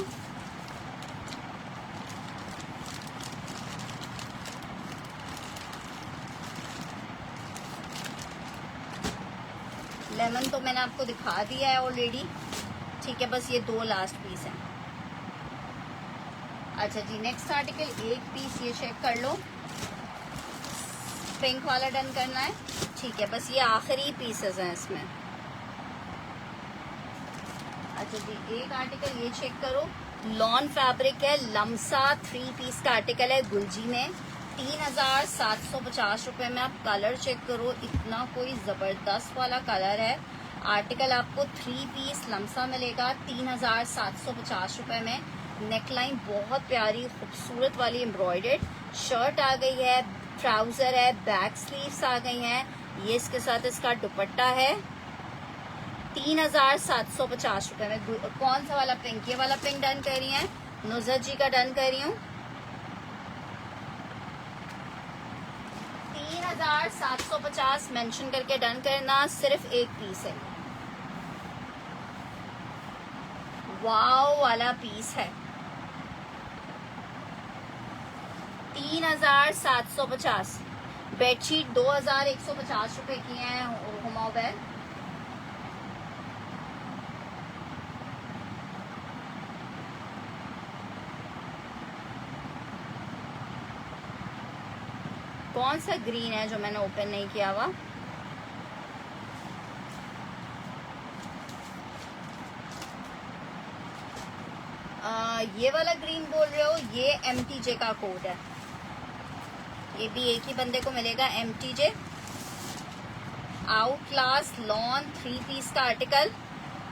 लेमन तो मैंने आपको दिखा दिया है ऑलरेडी, ठीक है, बस ये 2 लास्ट पीस हैं। अच्छा जी, नेक्स्ट आर्टिकल एक पीस ये चेक कर लो, पिंक वाला डन करना है, ठीक है, बस ये आखिरी पीसेस हैं इसमें। अच्छा जी, एक आर्टिकल ये चेक करो, लॉन फैब्रिक है, लमसा 3 पीस का आर्टिकल है, गुलजी में, 3750 रुपए में। आप कलर चेक करो, इतना कोई जबरदस्त वाला कलर है। आर्टिकल आपको 3 पीस लमसा मिलेगा 3750 रुपए में। नेकलाइन बहुत प्यारी खूबसूरत वाली एम्ब्रॉयडर्ड, शर्ट आ गई है, ट्राउजर है, बैक स्लीव्स आ गई हैं, ये इसके साथ इसका दुपट्टा है, 3750 रुपए में। कौन सा वाला पिंक? ये वाला पिंक डन कर रही है, नुजरत जी का डन कर रही हूँ, 3750 मेंशन करके डन करना। सिर्फ एक पीस है, वाव वाला पीस है, 3750। बेडशीट 2150 रुपए की है हुमावेल। कौन सा ग्रीन है जो मैंने ओपन नहीं किया हुआ? ये वाला ग्रीन बोल रहे हो, ये MTJ का कोड है, ये भी एक ही बंदे को मिलेगा, MTJ। Out class lawn 3 piece का आर्टिकल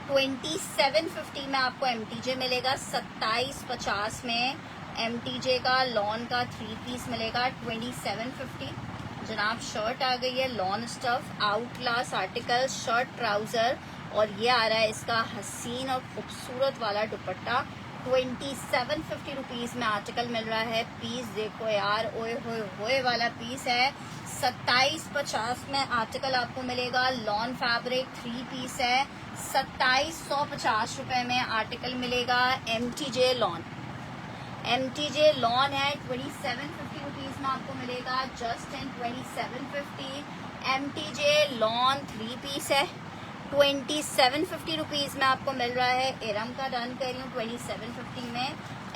2750 में आपको MTJ मिलेगा, 2750 में MTJ का लॉन का 3 पीस मिलेगा 2750। जनाब शर्ट आ गई है, lawn stuff, out class article, shirt trouser, और ये आ रहा है इसका हसीन और खूबसूरत वाला दुपट्टा। 2750 रुपीज में आर्टिकल मिल रहा है। पीस देखो यार, ओए होए वाला पीस है। 2750 में आर्टिकल आपको मिलेगा, लॉन फैब्रिक 3 पीस है, 2750 रुपए में आर्टिकल मिलेगा। MTJ लॉन, MTJ लॉन है 2750 रुपीज में आपको मिलेगा, just and 2750। MTJ lawn 3 piece है, 2750 रुपीज में आपको मिल रहा है। एरम का डन कर रही हूँ 2750 में।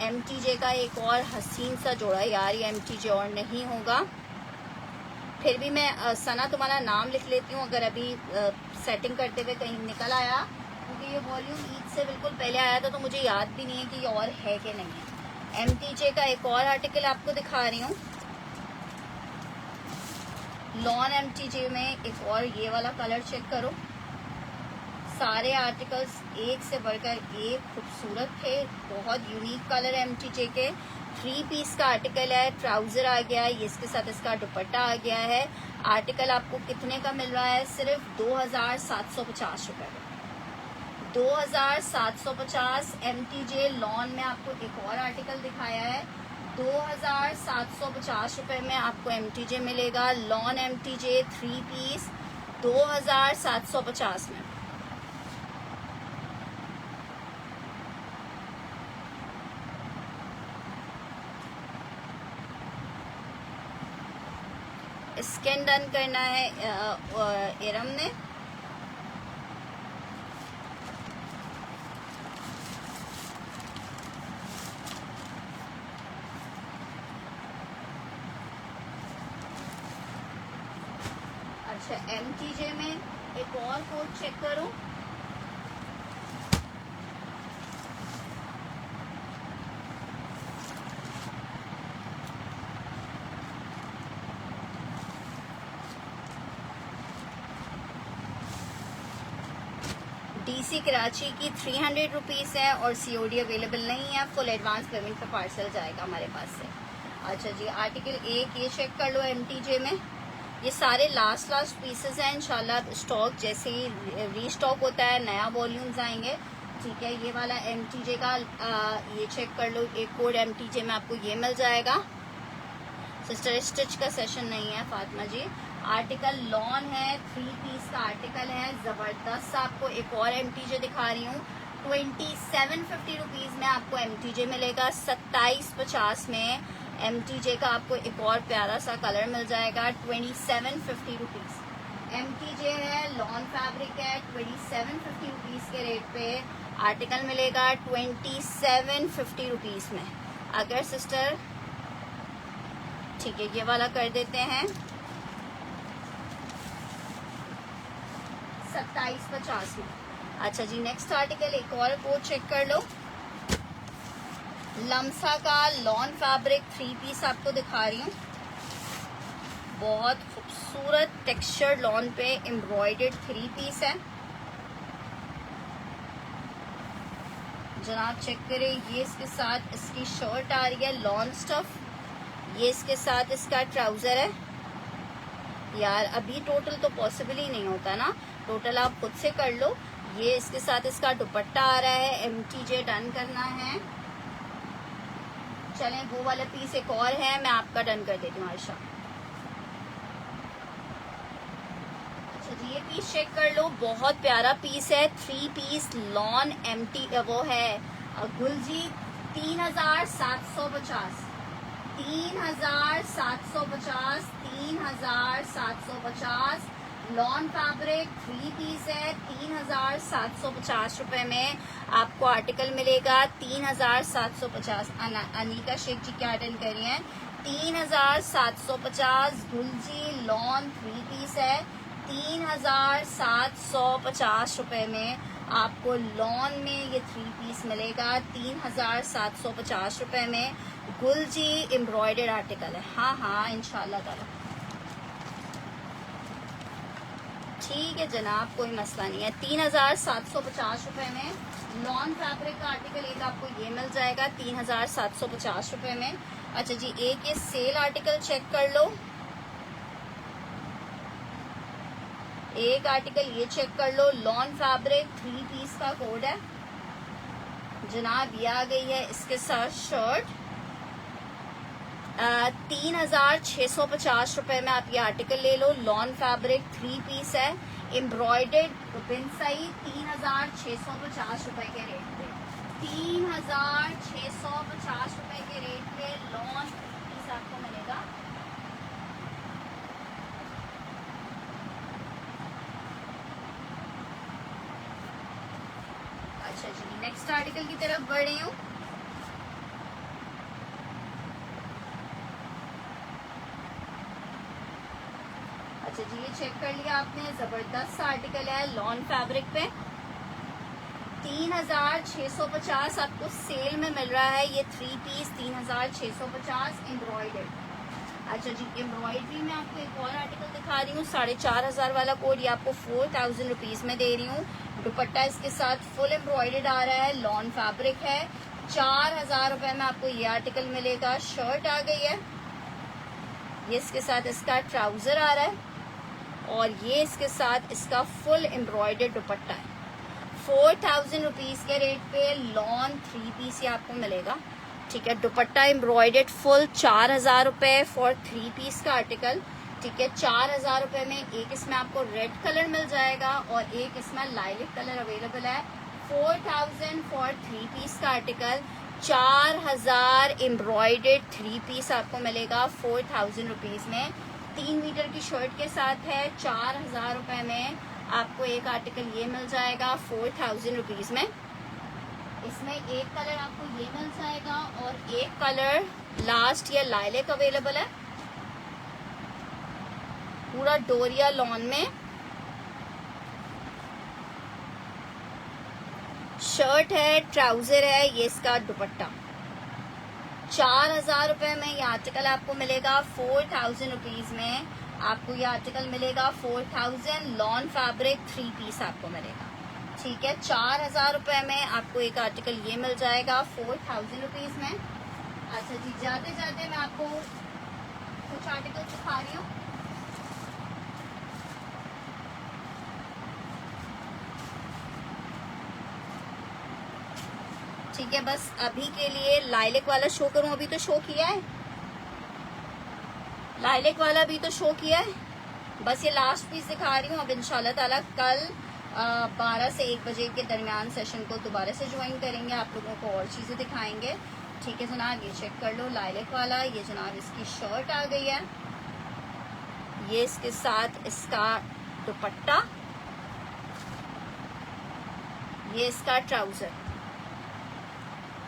MTJ का एक और हसीन सा जोड़ा, यार ये MTJ और नहीं होगा, फिर भी मैं सना तुम्हारा नाम लिख लेती हूँ अगर अभी सेटिंग करते हुए कहीं निकल आया, क्योंकि ये वॉल्यूम ईद से बिल्कुल पहले आया था तो मुझे याद भी नहीं है कि ये और है कि नहीं है। MTJ का एक और आर्टिकल आपको दिखा रही हूँ, लॉन MTJ में एक और ये वाला कलर चेक करो। सारे आर्टिकल्स एक से बढ़कर एक खूबसूरत थे, बहुत यूनिक कलर MTJ के। 3 पीस का आर्टिकल है, ट्राउजर आ गया है, इसके साथ इसका दुपट्टा आ गया है। आर्टिकल आपको कितने का मिल रहा है? सिर्फ 2750 रुपए का, 2750। MTJ लॉन में आपको एक और आर्टिकल दिखाया है, 2750 रुपए में आपको MTJ मिलेगा। लॉन MTJ 3 पीस 2750 में। स्कैन डन करना है इरम ने। अच्छा, MTJ में एक और कोड चेक करो। DC कराची की 300 रुपीज़ है और COD अवेलेबल नहीं है। फुल एडवांस पेमेंट पे पार्सल जाएगा हमारे पास से। अच्छा जी, आर्टिकल 1 ये चेक कर लो MTJ में। ये सारे लास्ट पीसेस हैं। इंशाल्लाह स्टॉक जैसे ही रीस्टॉक होता है नया वॉल्यूम्स आएंगे। ठीक है, ये वाला MTJ का ये चेक कर लो। एक कोड MTJ में आपको ये मिल जाएगा। सिस्टर स्टिच का सेशन नहीं है फातिमा जी। आर्टिकल लॉन है, 3 पीस का आर्टिकल है, जबरदस्त। आपको एक और MTJ दिखा रही हूँ। 2750 रुपीज़ में आपको MTJ मिलेगा। 2750 में MTJ का आपको एक और प्यारा सा कलर मिल जाएगा। 2750 रुपीज़ MTJ है, लॉन फैब्रिक है। 2750 रुपीज़ के रेट पे आर्टिकल मिलेगा 2750 रुपीज़ में। अगर सिस्टर ठीक है, ये वाला कर देते हैं 2750 में। अच्छा जी, नेक्स्ट आर्टिकल एक और कोड चेक कर लो। लमसा का लॉन फैब्रिक 3 पीस आपको दिखा रही हूँ। बहुत खूबसूरत टेक्सचर लॉन पे एम्ब्रॉयडर्ड 3 पीस है। जनाब चेक करें, ये इसके साथ इसकी शर्ट आ रही है लॉन स्टफ। ये इसके साथ इसका ट्राउजर है। यार अभी टोटल तो पॉसिबल ही नहीं होता ना, टोटल आप खुद से कर लो। ये इसके साथ इसका दुपट्टा आ रहा है। MTJ डन करना है। चलें, वो वाला पीस एक और है, मैं आपका डन कर देती हूँ आयशा। अच्छा जी, ये पीस चेक कर लो, बहुत प्यारा पीस है। 3 पीस लॉन वो है गुलजी 3750 3750 3750 लॉन फैब्रिक 3 पीस है। 3750 रुपए में आपको आर्टिकल मिलेगा। 3750। अनिका शेख जी क्या अटेंड कर रही हैं। 3750 गुलजी लॉन 3 पीस है। 3750 रुपए में आपको लॉन में ये 3 पीस मिलेगा। 3750 रुपए में गुलजी एम्ब्रॉयडर्ड आर्टिकल है। हाँ इंशाल्लाह ताला ठीक है जनाब, कोई मसला नहीं है। 3750 रुपए में लॉन फैब्रिक का आर्टिकल एक आपको ये मिल जाएगा 3750 रुपए में। अच्छा जी, एक ये सेल आर्टिकल चेक कर लो। एक आर्टिकल ये चेक कर लो, लॉन फैब्रिक 3 पीस का कोड है जनाब। ये आ गई है इसके साथ शर्ट। 3650 रुपए में आप ये आर्टिकल ले लो। लॉन फैब्रिक 3 पीस है, एम्ब्रॉयडर्ड पिंसाई 3650 रुपए के रेट पे। 3650 रुपए के रेट पे लॉन पीस आपको मिलेगा। अच्छा जी, नेक्स्ट आर्टिकल की तरफ बढ़ रही हूँ। अच्छा जी, ये चेक कर लिया आपने, जबरदस्त आर्टिकल है लॉन फैब्रिक पे। 3650 आपको सेल में मिल रहा है। ये 3 पीस 3650 एम्ब्रॉयडर्ड। अच्छा जी, एम्ब्रॉयडरी में आपको एक और आर्टिकल दिखा रही हूँ। 4500 वाला कोड ये आपको 4000 रुपीज में दे रही हूँ। दुपट्टा इसके साथ फुल एम्ब्रॉयडर्ड आ रहा है, लॉन फैब्रिक है। 4000 रुपए में आपको ये आर्टिकल मिलेगा। शर्ट आ गई है, ये इसके साथ इसका ट्राउजर आ रहा है और ये इसके साथ इसका फुल एम्ब्रॉयडर्ड दुपट्टा है। 4000 रुपीज के रेट पे लॉन 3 पीस ये आपको मिलेगा। ठीक है, दुपट्टा एम्ब्रॉयडर्ड फुल 4000 रुपए फॉर 3 पीस का आर्टिकल। ठीक है, 4000 रुपए में एक इसमें आपको रेड कलर मिल जाएगा और एक इसमें लाइलिक कलर अवेलेबल है। 4000 फॉर 3 पीस का आर्टिकल। 4000 एम्ब्रॉयडर्ड 3 पीस आपको मिलेगा 4000 रुपीज में। 3 मीटर की शर्ट के साथ है। 4000 रुपये में आपको एक आर्टिकल ये मिल जाएगा 4000 रुपीज़ में। इसमें एक कलर आपको ये मिल जाएगा और एक कलर लास्ट या लाइलेक अवेलेबल है, पूरा डोरिया लॉन में। शर्ट है, ट्राउजर है, ये इसका दुपट्टा। 4000 रुपये में ये आर्टिकल आपको मिलेगा 4000 रुपीज़ में। आपको ये आर्टिकल मिलेगा 4000 लॉन फैब्रिक 3 पीस आपको मिलेगा, ठीक है। 4000 रुपये में आपको एक आर्टिकल ये मिल जाएगा 4000 रुपीज़ में। अच्छा जी, जाते जाते मैं आपको कुछ आर्टिकल दिखा रही हूँ। ठीक है, बस अभी के लिए लाइलेक वाला शो करूं। अभी तो शो किया है, लाइलेक वाला भी तो शो किया है। बस ये लास्ट पीस दिखा रही हूँ। अब इंशाल्लाह ताला कल 12 से 1 बजे के दरमियान सेशन को दोबारा से ज्वाइन करेंगे, आप लोगों को और चीज़ें दिखाएंगे, ठीक है जनाब। ये चेक कर लो लाइलेक वाला। ये जनाब इसकी शर्ट आ गई है, ये इसके साथ इसका दुपट्टा, ये इसका ट्राउजर,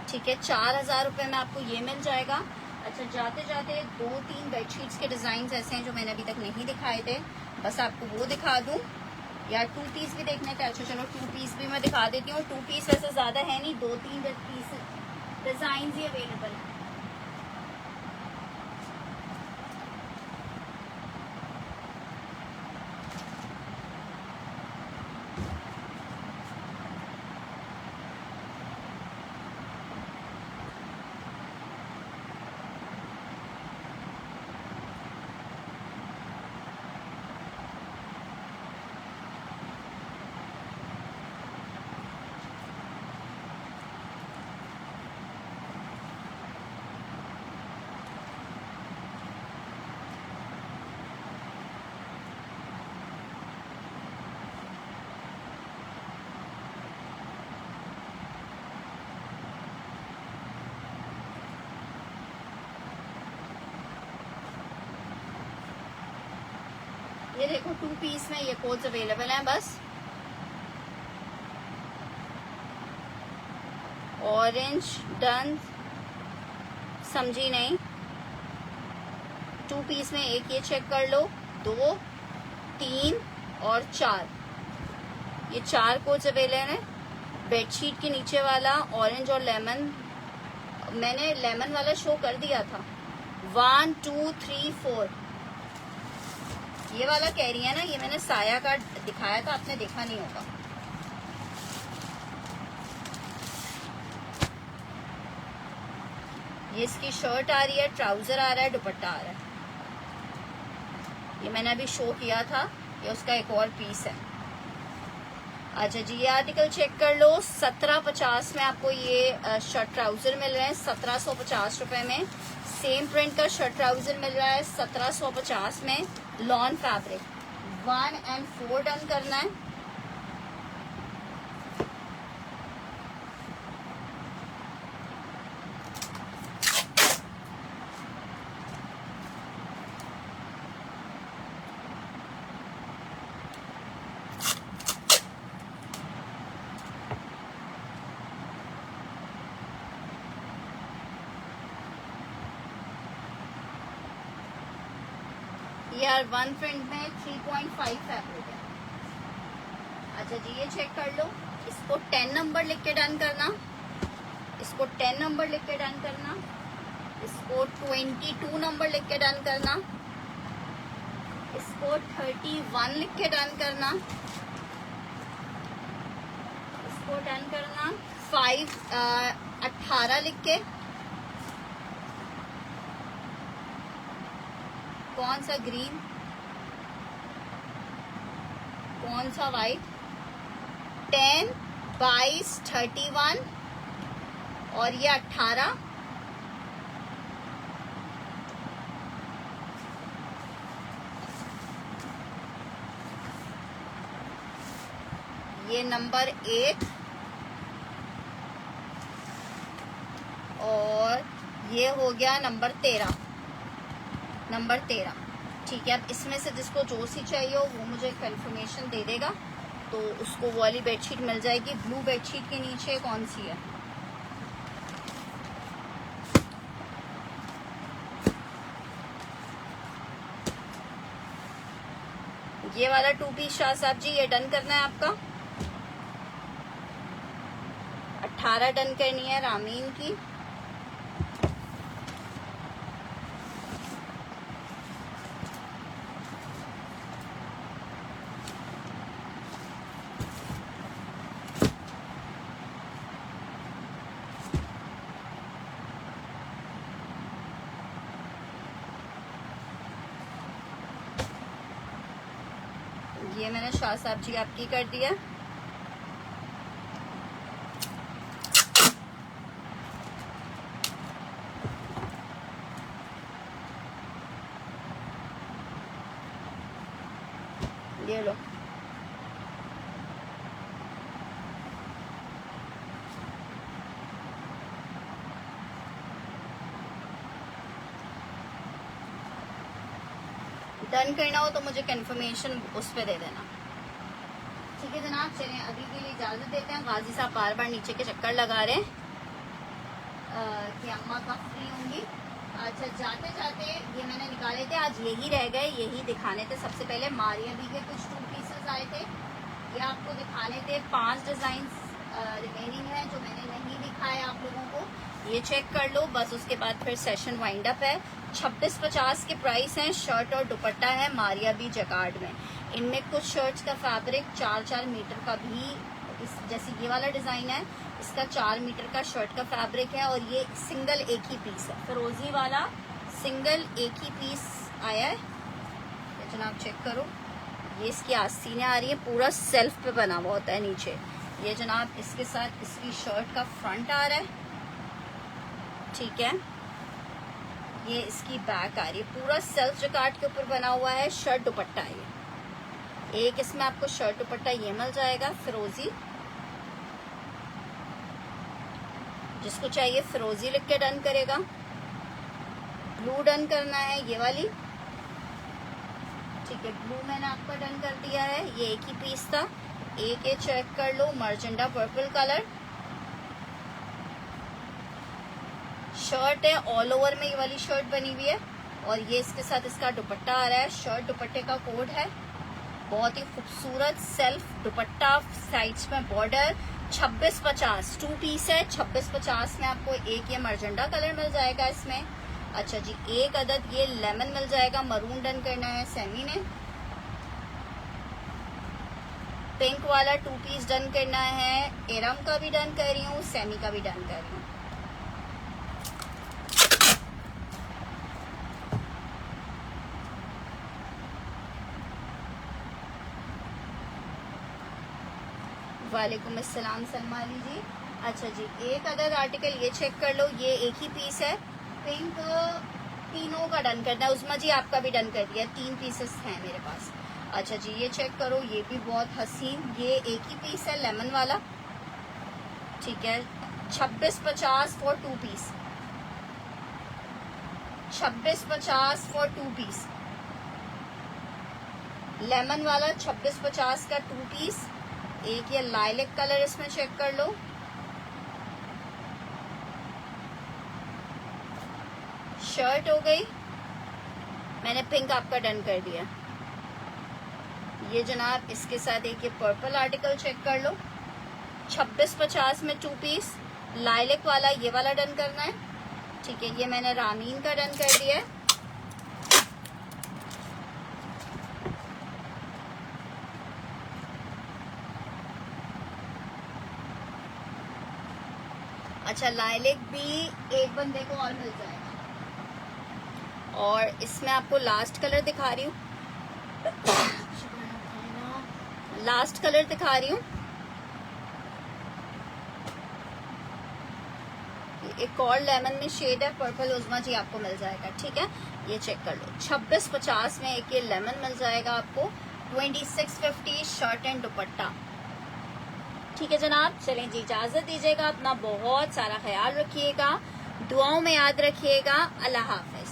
ठीक है। 4000 रुपये में आपको ये मिल जाएगा। अच्छा, जाते जाते 2-3 बेडशीट्स के डिज़ाइन ऐसे हैं जो मैंने अभी तक नहीं दिखाए थे, बस आपको वो दिखा दूं। या 2 पीस भी देखने थे। अच्छा चलो 2 पीस भी मैं दिखा देती हूँ। 2 पीस वैसे ज़्यादा है नहीं, 2-3 पीस डिज़ाइन ही अवेलेबल है। ये देखो 2 पीस में ये कोड्स अवेलेबल हैं। बस ऑरेंज डन, समझी नहीं। 2 पीस में एक ये चेक कर लो, 2, 3 और 4, ये 4 कोड्स अवेलेबल हैं। बेडशीट के नीचे वाला ऑरेंज और लेमन, मैंने लेमन वाला शो कर दिया था। 1 2 3 4 ये वाला कह रही है ना, ये मैंने साया का दिखाया था, आपने देखा नहीं होगा। ये इसकी शर्ट आ रही है, ट्राउजर आ रहा है, दुपट्टा आ रहा है। ये मैंने अभी शो किया था, ये उसका एक और पीस है। अच्छा जी, ये आर्टिकल चेक कर लो। 1750 में आपको ये शर्ट ट्राउजर मिल रहे हैं, 1750 रुपए में। सेम प्रिंट का शर्ट ट्राउजर मिल रहा है 1750 में, लॉन फैब्रिक। 1 और 4 डन करना है। यार 1 प्रिंट में 3.5 फैब्रिक है। अच्छा जी, ये चेक कर लो। इसको 10 नंबर लिख के डन करना, इसको 10 नंबर लिख के डन करना, इसको 22 नंबर लिख के डन करना, इसको 31 लिख के डन करना, इसको डन करना 18 लिख के। कौन सा ग्रीन, कौन सा वाइट। 10, 22, 31 और ये 18। ये नंबर 1 और ये हो गया नंबर 13, नंबर 13। ठीक है, अब इसमें से जिसको जो सी चाहिए हो वो मुझे कंफर्मेशन दे देगा, तो उसको वो वाली बेडशीट मिल जाएगी। ब्लू बेडशीट के नीचे कौन सी है? ये वाला 2 पीस शाह साहब जी, ये डन करना है आपका। 18 डन करनी है रामीन की। ये मैंने शाह साहब जी आपकी कर दिया। ये लो, डन करना हो तो मुझे कंफर्मेशन उस पे दे देना। ठीक है जनाब, चलें अभी के लिए इजाजत देते हैं। गाजी साहब बार बार नीचे के चक्कर लगा रहे हैं कि अम्मा कब फ्री होंगी। अच्छा, जाते जाते ये मैंने निकाले थे, आज यही रह गए, यही दिखाने थे। सबसे पहले मारिया बी के कुछ 2 पीसेस आए थे, ये आपको दिखाने थे। 5 डिजाइन रिमेनिंग है जो मैंने नहीं दिखाए आप लोगों को, ये चेक कर लो बस। उसके बाद फिर सेशन वाइंड अप है। 2650 के प्राइस हैं। शर्ट और दुपट्टा है मारिया बी जकार्ड में। इनमें कुछ शर्ट्स का फैब्रिक 4-4 मीटर का भी, जैसे ये वाला डिजाइन है, इसका 4 मीटर का शर्ट का फैब्रिक है। और ये सिंगल एक ही पीस है, फिरोजी वाला सिंगल एक ही पीस आया है। ये जनाब चेक करो, ये इसकी आस्तीनें आ रही है, पूरा सेल्फ पे बना हुआ होता है नीचे। ये जनाब इसके साथ इसकी शर्ट का फ्रंट आ रहा है, ठीक है। ये इसकी बैक आ रही है, पूरा सेल्फ जकार्ड के ऊपर बना हुआ है। शर्ट दुपट्टा है ये, एक इसमें आपको शर्ट दुपट्टा ये मिल जाएगा फिरोजी। जिसको चाहिए फिरोजी लिख के डन करेगा। ब्लू डन करना है, ये वाली, ठीक है। ब्लू मैंने आपका डन कर दिया है, ये एक ही पीस था। एक ये चेक कर लो, मर्जेंटा पर्पल कलर शर्ट है, ऑल ओवर में ये वाली शर्ट बनी हुई है। और ये इसके साथ इसका दुपट्टा आ रहा है। शर्ट दुपट्टे का कोड है, बहुत ही खूबसूरत सेल्फ दुपट्टा, साइड्स में बॉर्डर। 2650 2 पीस है। 2650 में आपको एक ये मर्जेंटा कलर मिल जाएगा इसमें। अच्छा जी, एक अदद ये लेमन मिल जाएगा, मरून डन करना है सेमी ने। पिंक वाला 2 पीस डन करना है, एरम का भी डन कर रही हूँ, सेमी का भी डन कर रही हूँ। वालेकुम अस्सलाम सलमा अली जी। अच्छा जी, एक अदर आर्टिकल ये चेक कर लो, ये एक ही पीस है। पिंक तीनों का डन करना है। उस्मा जी आपका भी डन कर दिया, 3 पीसेस हैं मेरे पास। अच्छा जी, ये चेक करो, ये भी बहुत हसीन, ये एक ही पीस है लेमन वाला, ठीक है। 2650 for 2 piece, 2650 for 2 piece lemon वाला, 2650 का 2 पीस। एक ये लाइलेक कलर इसमें चेक कर लो, शर्ट हो गई। मैंने पिंक आपका डन कर दिया। ये जनाब इसके साथ एक ये पर्पल आर्टिकल चेक कर लो, 2650 में 2 पीस, लाइलेक वाला ये वाला डन करना है, ठीक है। ये मैंने रामीन का डन कर दिया है। अच्छा, लाइलेक भी एक बंदे को और मिल जाएगा। और इसमें आपको लास्ट कलर दिखा रही हूँ, लास्ट कलर दिखा रही हूँ। एक और लेमन में शेड है पर्पल, उस्मा जी आपको मिल जाएगा, ठीक है। ये चेक कर लो, 2650 में एक ये लेमन मिल जाएगा आपको। 2650 शर्ट एंड दुपट्टा, ठीक है जनाब। चलें जी, इजाजत दीजिएगा, अपना बहुत सारा ख्याल रखिएगा, दुआओं में याद रखिएगा। अल्लाह हाफिज।